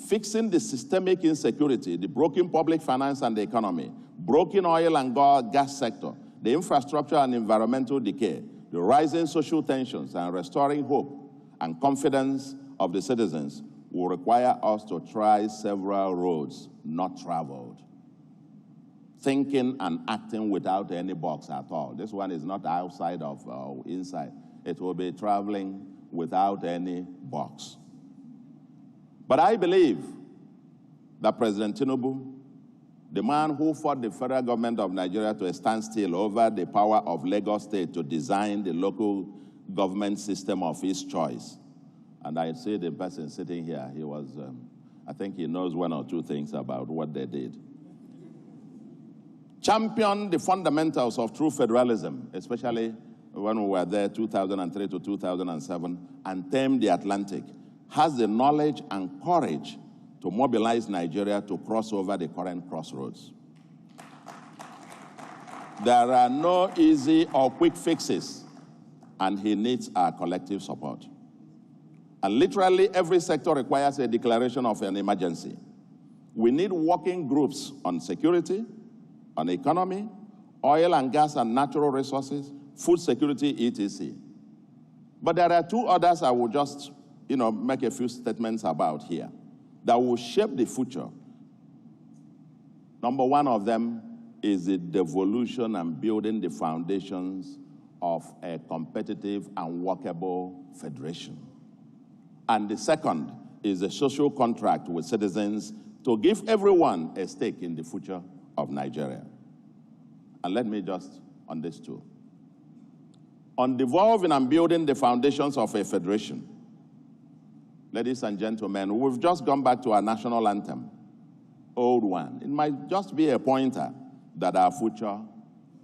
fixing the systemic insecurity, the broken public finance and the economy, broken oil and gas sector, the infrastructure and environmental decay, the rising social tensions, and restoring hope and confidence of the citizens will require us to try several roads not traveled. Thinking and acting without any box at all. This one is not outside of inside. It will be traveling without any box. But I believe that President Tinubu, the man who fought the federal government of Nigeria to a standstill over the power of Lagos State to design the local government system of his choice. And I see the person sitting here, he was, I think he knows one or two things about what they did. Championed the fundamentals of true federalism, especially when we were there 2003 to 2007, and tamed the Atlantic, has the knowledge and courage to mobilize Nigeria to cross over the current crossroads. There are no easy or quick fixes, and he needs our collective support. And literally every sector requires a declaration of an emergency. We need working groups on security, on economy, oil and gas and natural resources, food security, etc. But there are two others I will just, make a few statements about here that will shape the future. Number one of them is the devolution and building the foundations of a competitive and workable federation. And the second is a social contract with citizens to give everyone a stake in the future of Nigeria. And let me just, on this too. On devolving and building the foundations of a federation, ladies and gentlemen, we've just gone back to our national anthem, old one. It might just be a pointer that our future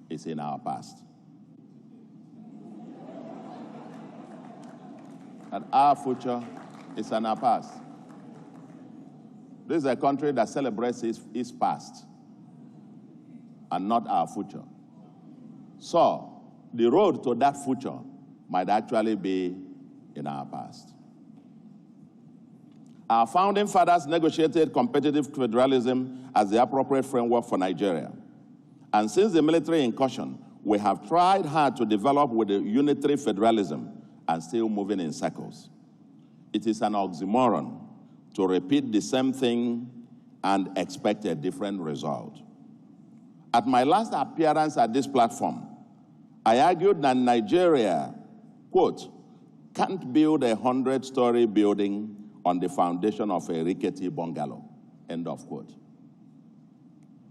is in our past. That our future is in our past. This is a country that celebrates its past and not our future. So, the road to that future might actually be in our past. Our founding fathers negotiated competitive federalism as the appropriate framework for Nigeria. And since the military incursion, we have tried hard to develop with a unitary federalism and still moving in circles. It is an oxymoron to repeat the same thing and expect a different result. At my last appearance at this platform, I argued that Nigeria, quote, can't build a 100-story building on the foundation of a rickety bungalow, end of quote.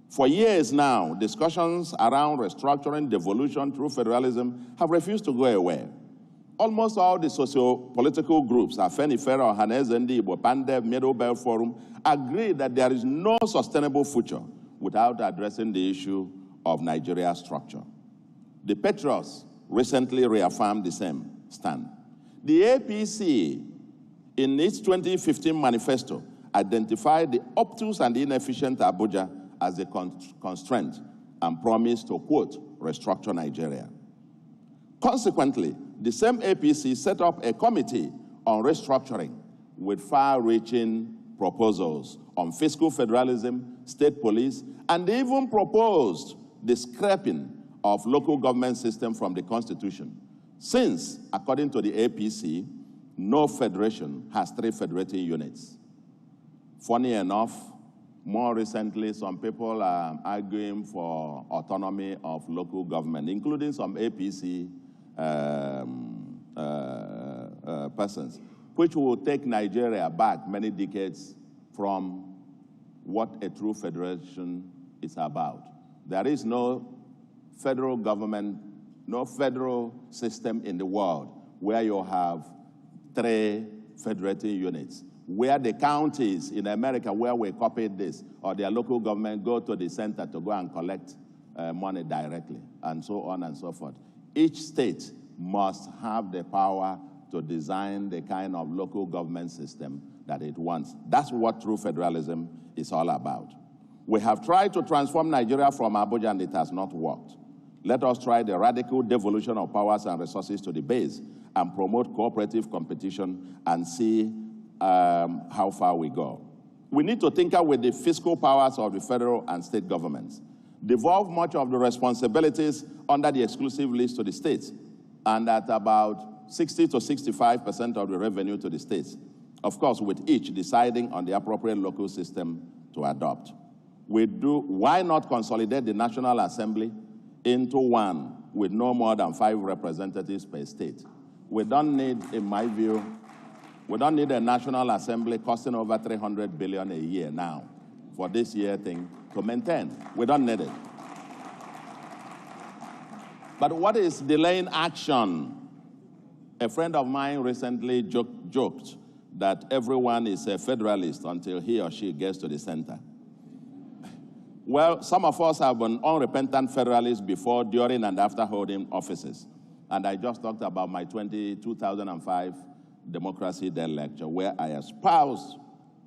For years now, discussions around restructuring, devolution through federalism have refused to go away. Almost all the socio-political groups, Afenifera, Ohaneze Ndi Igbo, Pandev, Middle Belt Forum, agree that there is no sustainable future without addressing the issue of Nigeria's structure. The Patriots recently reaffirmed the same stand. The APC, in its 2015 manifesto, identified the obtuse and inefficient Abuja as a constraint and promised to, quote, restructure Nigeria. Consequently, the same APC set up a committee on restructuring with far-reaching proposals on fiscal federalism, state police, and they even proposed the scrapping of local government system from the Constitution, since, according to the APC, no federation has 3 federating units. Funny enough, more recently, some people are arguing for autonomy of local government, including some APC persons, which will take Nigeria back many decades from what a true federation is about. There is no federal government, no federal system in the world where you have 3 federating units, where the counties in America where we copied this, or their local government go to the center to go and collect money directly, and so on and so forth. Each state must have the power to design the kind of local government system that it wants. That's what true federalism is all about. We have tried to transform Nigeria from Abuja and it has not worked. Let us try the radical devolution of powers and resources to the base and promote cooperative competition and see how far we go. We need to tinker with the fiscal powers of the federal and state governments, devolve much of the responsibilities under the exclusive list to the states, and at about 60 to 65% of the revenue to the states, of course, with each deciding on the appropriate local system to adopt. Why not consolidate the National Assembly into one with no more than 5 representatives per state? We don't need, in my view, we don't need a National Assembly costing over 300 billion a year now for this year thing to maintain. We don't need it. But what is delaying action A friend of mine recently joked that everyone is a federalist until he or she gets to the center. Well, some of us have been unrepentant federalists before, during, and after holding offices. And I just talked about my 2005 Democracy Day lecture, where I espoused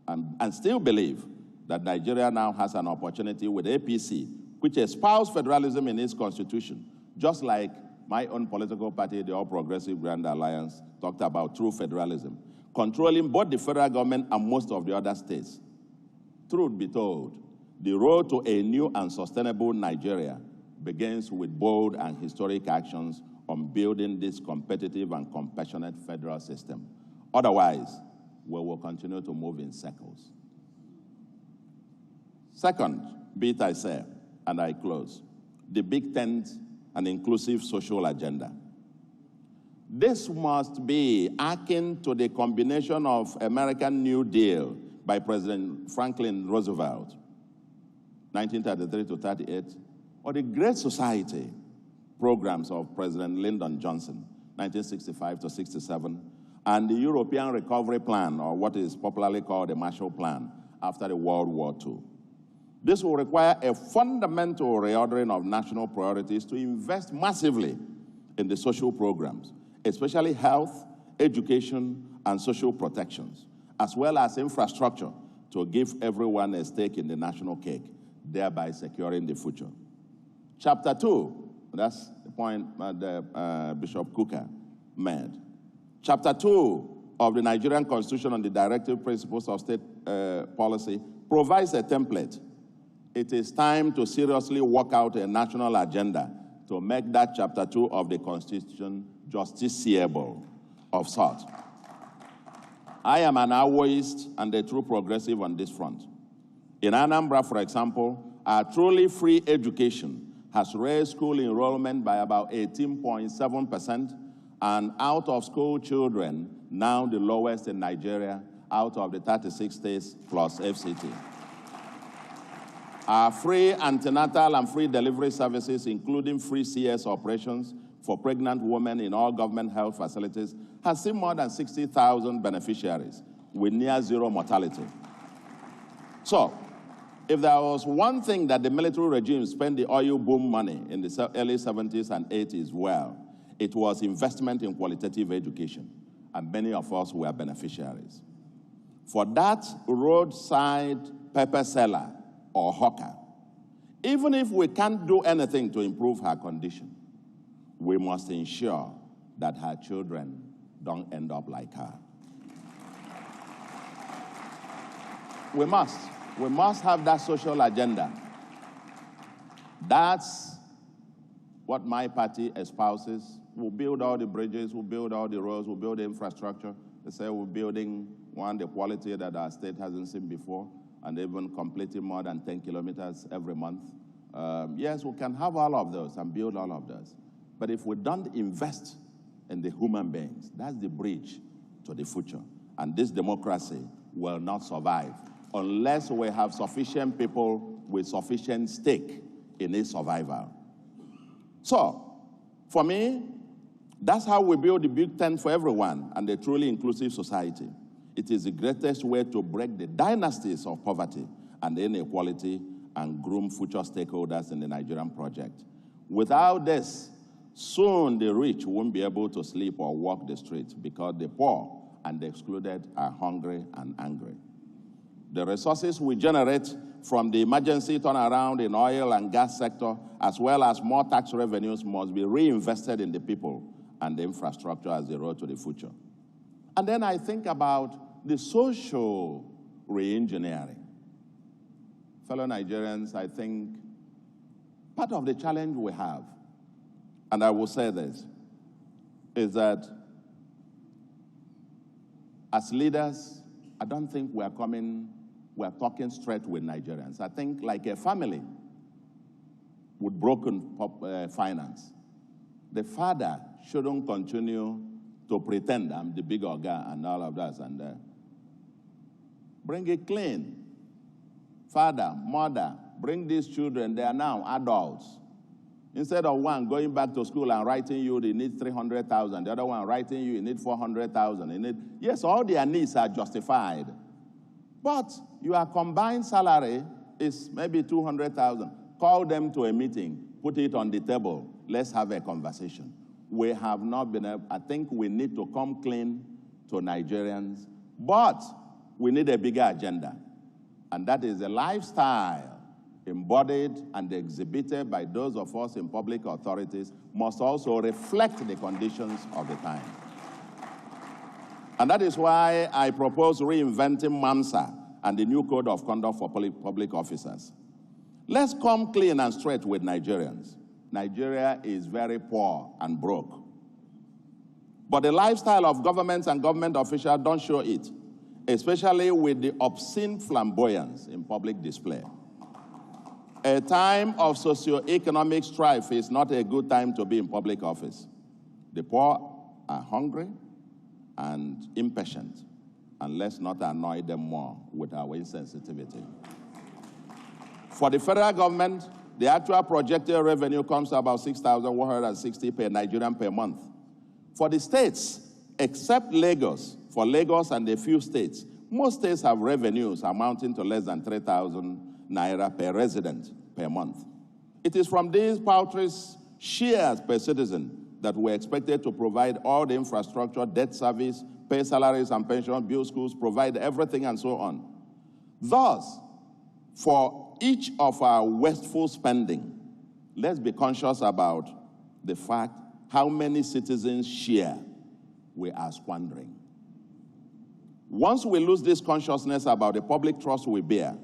and still believe that Nigeria now has an opportunity with APC, which espoused federalism in its constitution, just like my own political party, the All Progressive Grand Alliance, talked about true federalism, controlling both the federal government and most of the other states. Truth be told, the road to a new and sustainable Nigeria begins with bold and historic actions on building this competitive and compassionate federal system. Otherwise, we will continue to move in circles. Second bit I say, and I close, the big tent and inclusive social agenda. This must be akin to the combination of American New Deal by President Franklin Roosevelt, 1933 to 38, or the Great Society programs of President Lyndon Johnson, 1965 to 67, and the European Recovery Plan, or what is popularly called the Marshall Plan, after the World War II. This will require a fundamental reordering of national priorities to invest massively in the social programs, especially health, education, and social protections, as well as infrastructure to give everyone a stake in the national cake, thereby securing the future. Chapter 2, that's the point that Bishop Kuka made. Chapter 2 of the Nigerian Constitution on the Directive Principles of State Policy provides a template. It is time to seriously work out a national agenda to make that Chapter 2 of the Constitution justiciable of sort. I am an Awoist and a true progressive on this front. In Anambra, for example, our truly free education has raised school enrollment by about 18.7%, and out-of-school children, now the lowest in Nigeria, out of the 36 states plus FCT. Our free antenatal and free delivery services, including free CS operations for pregnant women in all government health facilities, has seen more than 60,000 beneficiaries with near zero mortality. So, if there was one thing that the military regime spent the oil boom money in the early 70s and 80s well, it was investment in qualitative education, and many of us were beneficiaries. For that roadside pepper seller or hawker, even if we can't do anything to improve her condition, we must ensure that her children don't end up like her. We must have that social agenda. That's what my party espouses. We'll build all the bridges, we'll build all the roads, we'll build the infrastructure. They say we're building the quality that our state hasn't seen before, and even completing more than 10 kilometers every month. Yes, we can have all of those and build all of those. But if we don't invest in the human beings, that's the bridge to the future. And this democracy will not survive unless we have sufficient people with sufficient stake in its survival. So, for me, that's how we build the big tent for everyone and a truly inclusive society. It is the greatest way to break the dynasties of poverty and inequality and groom future stakeholders in the Nigerian project. Without this, soon the rich won't be able to sleep or walk the streets because the poor and the excluded are hungry and angry. The resources we generate from the emergency turnaround in oil and gas sector, as well as more tax revenues, must be reinvested in the people and the infrastructure as the road to the future. And then I think about the social reengineering. Fellow Nigerians, I think part of the challenge we have, and I will say this, is that as leaders, I don't think we're talking straight with Nigerians. I think like a family with broken finance, the father shouldn't continue to pretend I'm the big guy and all of that, and bring it clean. Father, mother, bring these children, they are now adults. Instead of one going back to school and writing you, they need 300,000. The other one writing you, you need 400,000. Yes, all their needs are justified. But your combined salary is maybe 200,000. Call them to a meeting, put it on the table. Let's have a conversation. We have not been able, I think we need to come clean to Nigerians, but we need a bigger agenda. And that is a lifestyle embodied and exhibited by those of us in public authorities must also reflect the conditions of the time. And that is why I propose reinventing MAMSA and the new code of conduct for public officers. Let's come clean and straight with Nigerians. Nigeria is very poor and broke. But the lifestyle of governments and government officials don't show it, especially with the obscene flamboyance in public display. A time of socio-economic strife is not a good time to be in public office. The poor are hungry and impatient, and let's not annoy them more with our insensitivity. For the federal government, the actual projected revenue comes to about 6,160 per Nigerian per month. For the states, except Lagos, for Lagos and a few states, most states have revenues amounting to less than 3,000 naira per resident per month. It is from these paltry shares per citizen that we're expected to provide all the infrastructure, debt service, pay salaries and pensions, build schools, provide everything and so on. Thus, for each of our wasteful spending, let's be conscious about the fact how many citizens' share we are squandering. Once we lose this consciousness about the public trust we bear,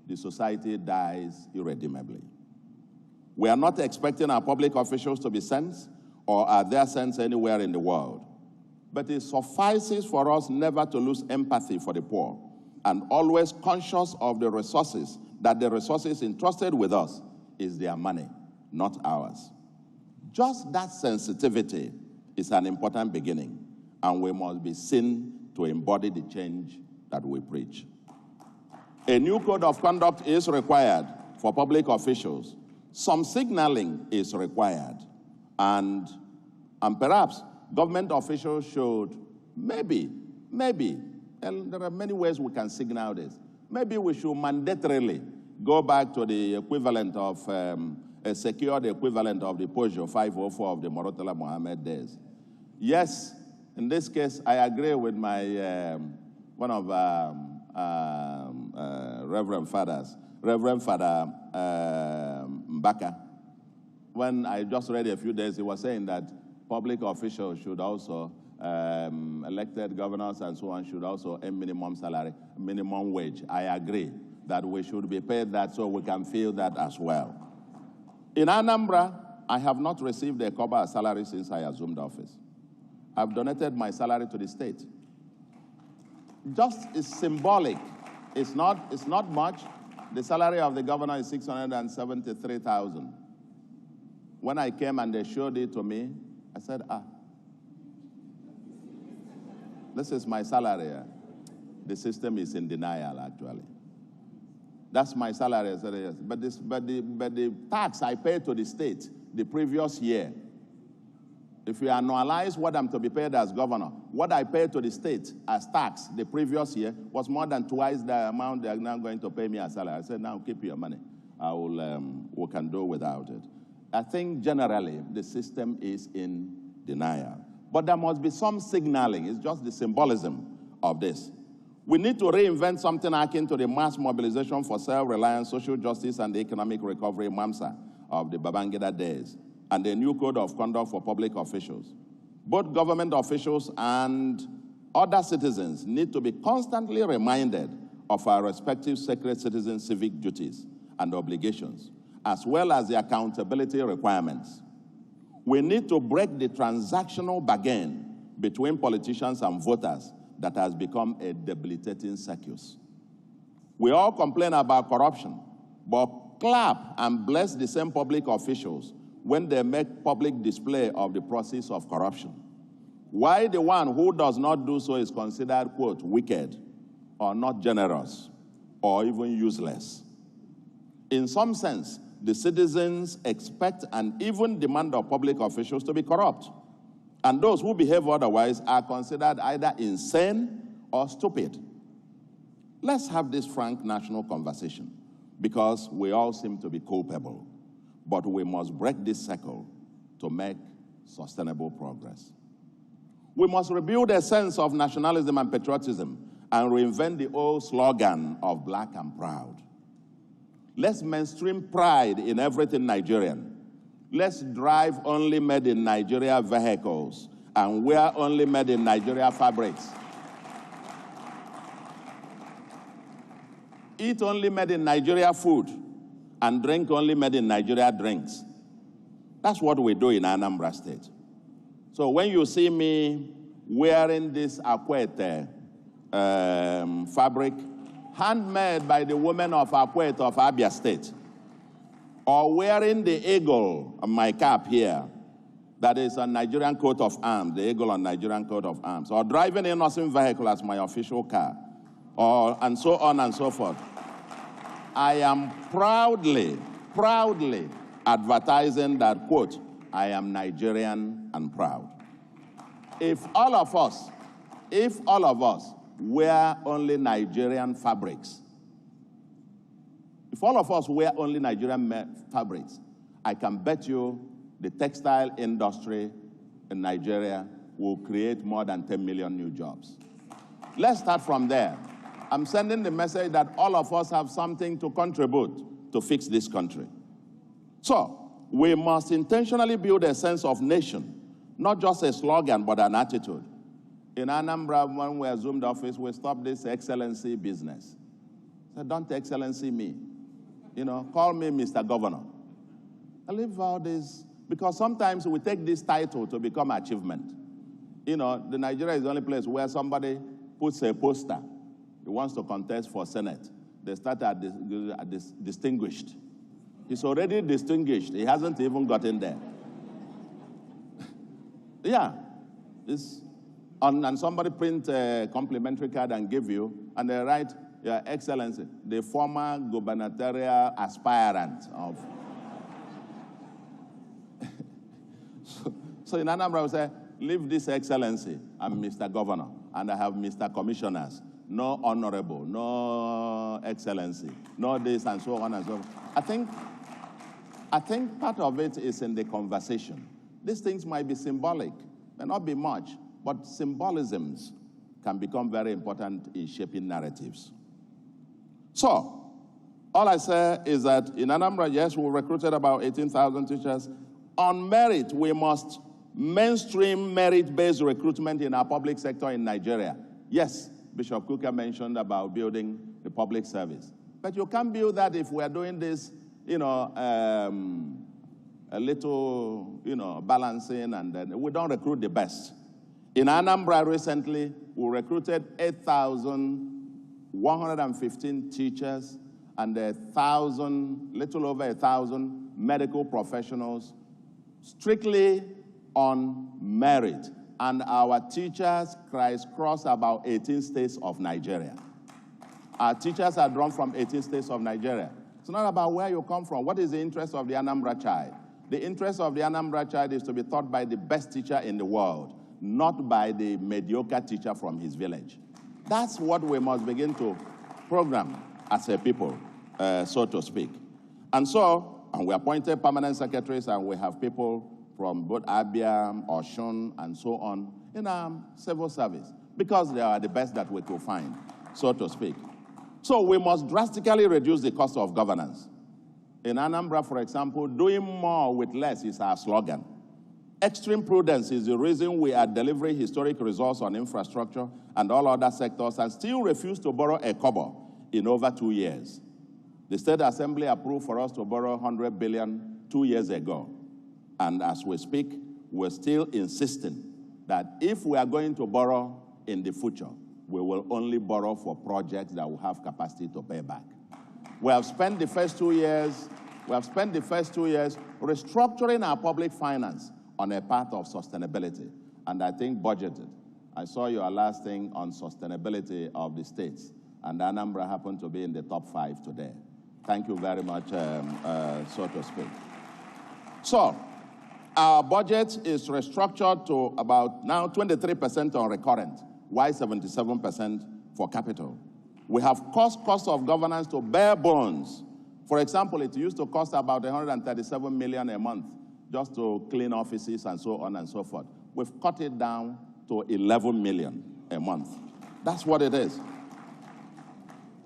the society dies irredeemably. We are not expecting our public officials to be sent or are there sent anywhere in the world. But it suffices for us never to lose empathy for the poor and always conscious of the resources, that the resources entrusted with us is their money, not ours. Just that sensitivity is an important beginning, and we must be seen to embody the change that we preach. A new code of conduct is required for public officials. Some signaling is required. And perhaps government officials should maybe, and there are many ways we can signal this, maybe we should mandatorily go back to the equivalent of, secure the equivalent of the Peugeot 504 of the Murtala Mohammed days. Yes, in this case, I agree with my, one of Reverend Father Mbaka. When I just read a few days, he was saying that public officials should also, elected governors and so on, should also earn minimum salary, minimum wage. I agree that we should be paid that so we can feel that as well. In Anambra, I have not received a cover salary since I assumed office. I've donated my salary to the state. Just is symbolic. It's not much. The salary of the governor is 673,000. When I came and they showed it to me, I said, this is my salary. The system is in denial, actually. That's my salary. I said, yes. But the tax I paid to the state the previous year, if you annualize what I'm to be paid as governor, what I paid to the state as tax the previous year was more than twice the amount they're now going to pay me as salary. I said, now keep your money. We can do without it. I think generally the system is in denial. But there must be some signaling. It's just the symbolism of this. We need to reinvent something akin to the mass mobilization for self-reliance, social justice, and economic recovery, MAMSA, of the Babangida days, and the new code of conduct for public officials. Both government officials and other citizens need to be constantly reminded of our respective sacred citizen civic duties and obligations, as well as the accountability requirements. We need to break the transactional bargain between politicians and voters that has become a debilitating circus. We all complain about corruption, but clap and bless the same public officials when they make public display of the process of corruption. Why the one who does not do so is considered, quote, wicked, or not generous, or even useless. In some sense, the citizens expect and even demand of public officials to be corrupt. And those who behave otherwise are considered either insane or stupid. Let's have this frank national conversation, because we all seem to be culpable. But we must break this cycle to make sustainable progress. We must rebuild a sense of nationalism and patriotism and reinvent the old slogan of black and proud. Let's mainstream pride in everything Nigerian. Let's drive only made in Nigeria vehicles and wear only made in Nigeria fabrics. Eat only made in Nigeria food and drink only made in Nigeria drinks. That's what we do in Anambra State. So when you see me wearing this Akwete fabric, handmade by the women of Akwete of Abia State, or wearing the eagle on my cap here, that is a Nigerian coat of arms, the eagle on Nigerian coat of arms, or driving a nursing vehicle as my official car, and so on and so forth, I am proudly advertising that, quote, I am Nigerian and proud. If all of us wear only Nigerian fabrics, if all of us wear only Nigerian fabrics, I can bet you the textile industry in Nigeria will create more than 10 million new jobs. Let's start from there. I'm sending the message that all of us have something to contribute to fix this country. So, we must intentionally build a sense of nation, not just a slogan, but an attitude. In Anambra, when we assumed office, we stopped this excellency business. So don't excellency me. You know, call me Mr. Governor. I leave all this, because sometimes we take this title to become achievement. You know, the Nigeria is the only place where somebody puts a poster. He wants to contest for Senate. They start at distinguished. He's already distinguished. He hasn't even gotten there. Yeah. And somebody print a complimentary card and give you, and they write, Your Excellency, the former gubernatorial aspirant of... so in Anambra, we say, leave this excellency. I'm Mr. Governor, and I have Mr. Commissioners. No honorable, no excellency, no this, and so on and so on. I think part of it is in the conversation. These things might be symbolic, may not be much, but symbolisms can become very important in shaping narratives. So, all I say is that in Anambra, yes, we recruited about 18,000 teachers. On merit, we must mainstream merit-based recruitment in our public sector in Nigeria. Yes, Bishop Kuka mentioned about building the public service. But you can't build that if we're doing this, you know, a little, you know, balancing, and then we don't recruit the best. In Anambra recently, we recruited 8,115 teachers and little over 1,000 medical professionals, strictly on merit. And our teachers crisscross about 18 states of Nigeria. Our teachers are drawn from 18 states of Nigeria. It's not about where you come from. What is the interest of the Anambra child? The interest of the Anambra child is to be taught by the best teacher in the world, not by the mediocre teacher from his village. That's what we must begin to program as a people, so to speak. And we appointed permanent secretaries, and we have people from both Abia, Osun, and so on in our civil service, because they are the best that we could find, so to speak. So we must drastically reduce the cost of governance. In Anambra, for example, doing more with less is our slogan. Extreme prudence is the reason we are delivering historic results on infrastructure and all other sectors and still refuse to borrow a kobo in over 2 years. The State Assembly approved for us to borrow 100 billion 2 years ago. And as we speak, we're still insisting that if we are going to borrow in the future, we will only borrow for projects that will have capacity to pay back. We have spent the first 2 years, restructuring our public finance on a path of sustainability, and I think budgeted. I saw your last thing on sustainability of the states, and Anambra happened to be in the top 5 today. Thank you very much, so to speak. So, our budget is restructured to about now 23% on recurrent, while 77% for capital. We have cost of governance to bare bones. For example, it used to cost about 137 million a month just to clean offices and so on and so forth. We've cut it down to 11 million a month. That's what it is.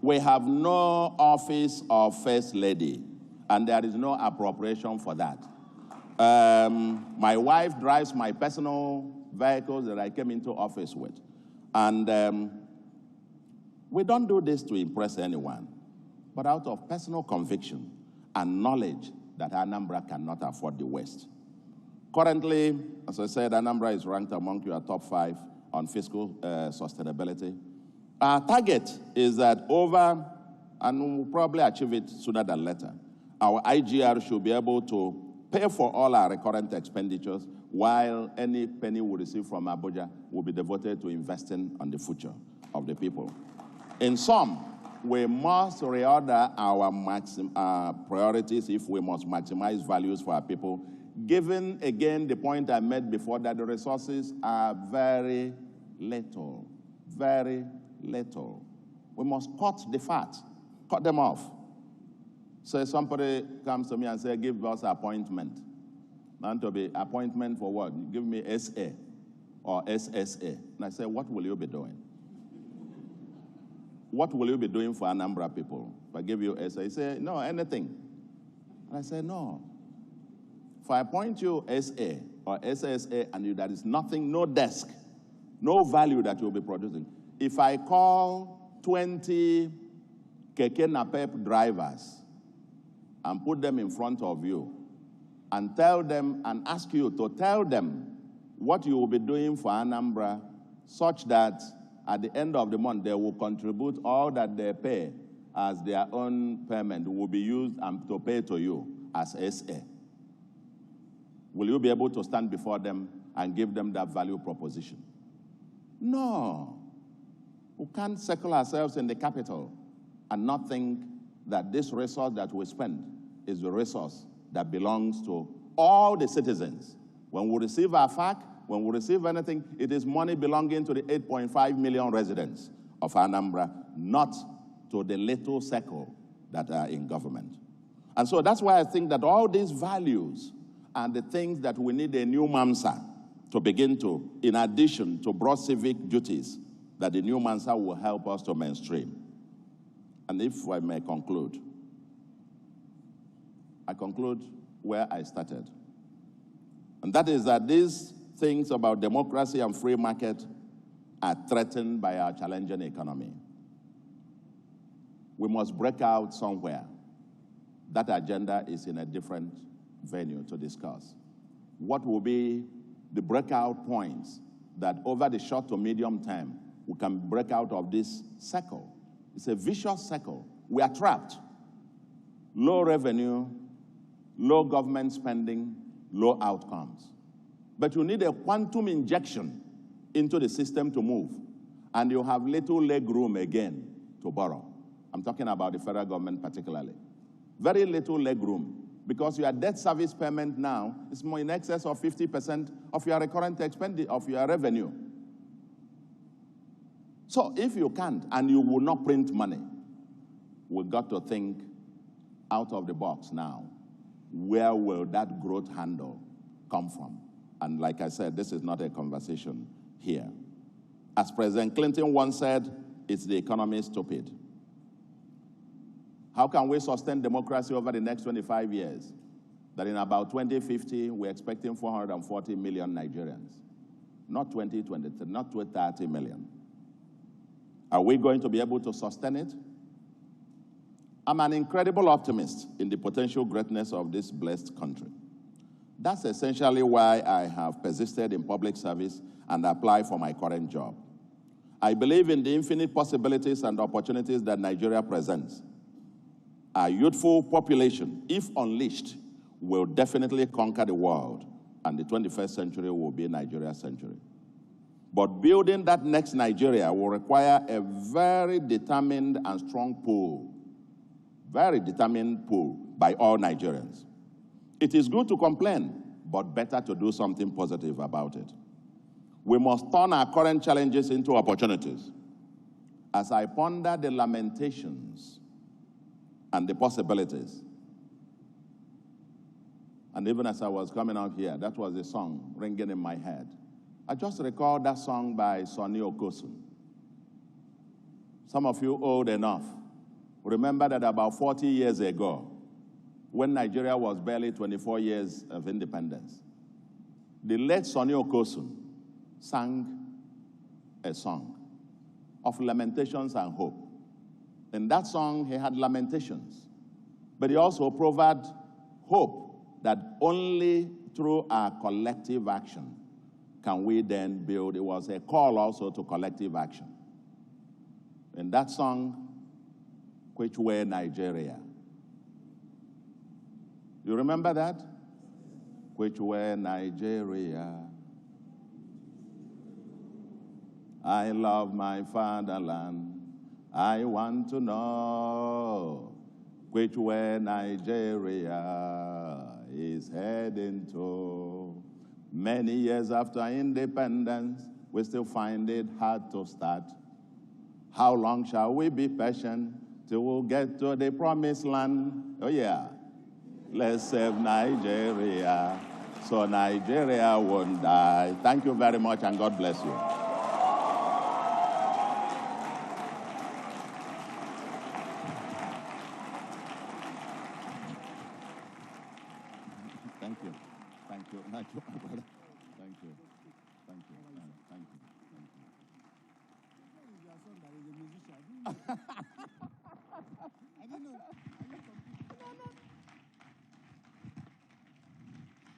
We have no office of first lady, and there is no appropriation for that. My wife drives my personal vehicles that I came into office with. And we don't do this to impress anyone, but out of personal conviction and knowledge that Anambra cannot afford the West. Currently, as I said, Anambra is ranked among your top 5 on fiscal sustainability. Our target is that over, and we'll probably achieve it sooner than later, our IGR should be able to pay for all our recurrent expenditures, while any penny we receive from Abuja will be devoted to investing on the future of the people. In sum, we must reorder our priorities if we must maximize values for our people, given, again, the point I made before that the resources are very little, very little. We must cut the fat, cut them off. So somebody comes to me and says, give us appointment. And to be appointment for what? Give me SA or SSA. And I say, what will you be doing? What will you be doing for Anambra people? If I give you SA, you say, no, anything. And I say, no. If I appoint you SA or SSA and there is nothing, no desk, no value that you'll be producing. If I call 20 Keke Napep drivers and put them in front of you and tell them and ask you to tell them what you will be doing for Anambra, such that at the end of the month they will contribute all that they pay as their own payment will be used to pay to you as SA. Will you be able to stand before them and give them that value proposition? No. We can't circle ourselves in the capital and not think that this resource that we spend is the resource that belongs to all the citizens. When we receive our FAC, when we receive anything, it is money belonging to the 8.5 million residents of Anambra, not to the little circle that are in government. And so that's why I think that all these values and the things that we need a new MAMSA to begin to, in addition to broad civic duties, that the new MAMSA will help us to mainstream. And if I may conclude, I conclude where I started. And that is that these things about democracy and free market are threatened by our challenging economy. We must break out somewhere. That agenda is in a different venue to discuss. What will be the breakout points that over the short to medium term we can break out of this circle? It's a vicious circle. We are trapped. Low revenue, low government spending, low outcomes. But you need a quantum injection into the system to move, and you have little leg room again to borrow. I'm talking about the federal government particularly. Very little leg room, because your debt service payment now is more in excess of 50% of your recurrent expenditure, of your revenue. So if you can't, and you will not print money, we've got to think out of the box now. Where will that growth handle come from? And like I said, this is not a conversation here. As President Clinton once said, it's the economy stupid. How can we sustain democracy over the next 25 years? That in about 2050, we're expecting 440 million Nigerians. Not 2023, not 30 million. Are we going to be able to sustain it? I'm an incredible optimist in the potential greatness of this blessed country. That's essentially why I have persisted in public service and applied for my current job. I believe in the infinite possibilities and opportunities that Nigeria presents. Our youthful population, if unleashed, will definitely conquer the world, and the 21st century will be Nigeria's century. But building that next Nigeria will require a very determined and strong pull, very determined pull by all Nigerians. It is good to complain, but better to do something positive about it. We must turn our current challenges into opportunities. As I ponder the lamentations and the possibilities, and even as I was coming out here, that was a song ringing in my head. I just recalled that song by Sonny Okosun. Some of you old enough remember that about 40 years ago, when Nigeria was barely 24 years of independence, the late Sonny Okosun sang a song of lamentations and hope. In that song, he had lamentations, but he also provided hope that only through our collective action can we then build. It was a call also to collective action. In that song, Which Way Nigeria? You remember that? Which way Nigeria? I love my fatherland. I want to know which way Nigeria is heading to. Many years after independence, we still find it hard to start. How long shall we be patient till we'll get to the promised land? Oh yeah. Let's save Nigeria so Nigeria won't die. Thank you very much, and God bless you. Thank you. Thank you. Thank you, my brother. Thank you. Thank you. Thank you.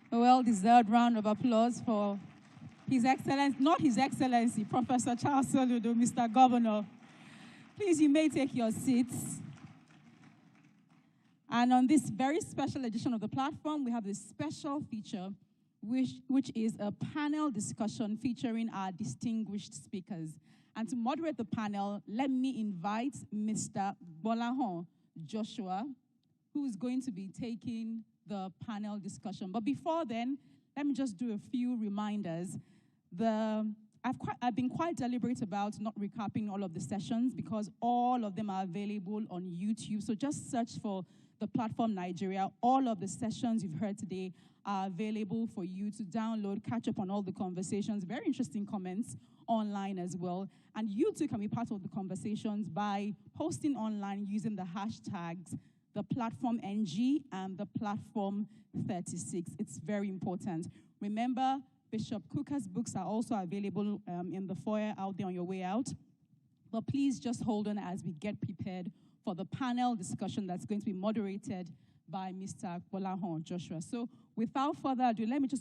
A well-deserved round of applause for His Excellency, not His Excellency, Professor Charles Soludo, Mr. Governor. Please, you may take your seats. And on this very special edition of the platform, we have this special feature, which is a panel discussion featuring our distinguished speakers. And to moderate the panel, let me invite Mr. Gbolahan Joshua, who is going to be taking the panel discussion. But before then, let me just do a few reminders. I've been quite deliberate about not recapping all of the sessions because all of them are available on YouTube. So just search for the platform Nigeria. All of the sessions you've heard today are available for you to download, catch up on all the conversations, very interesting comments online as well. And you too can be part of the conversations by posting online using the hashtags the platform NG and the platform 36. It's very important. Remember, Bishop Cooker's books are also available in the foyer out there on your way out. But please just hold on as we get prepared for the panel discussion that's going to be moderated by Mr. Gbolahan Joshua. So without further ado, let me just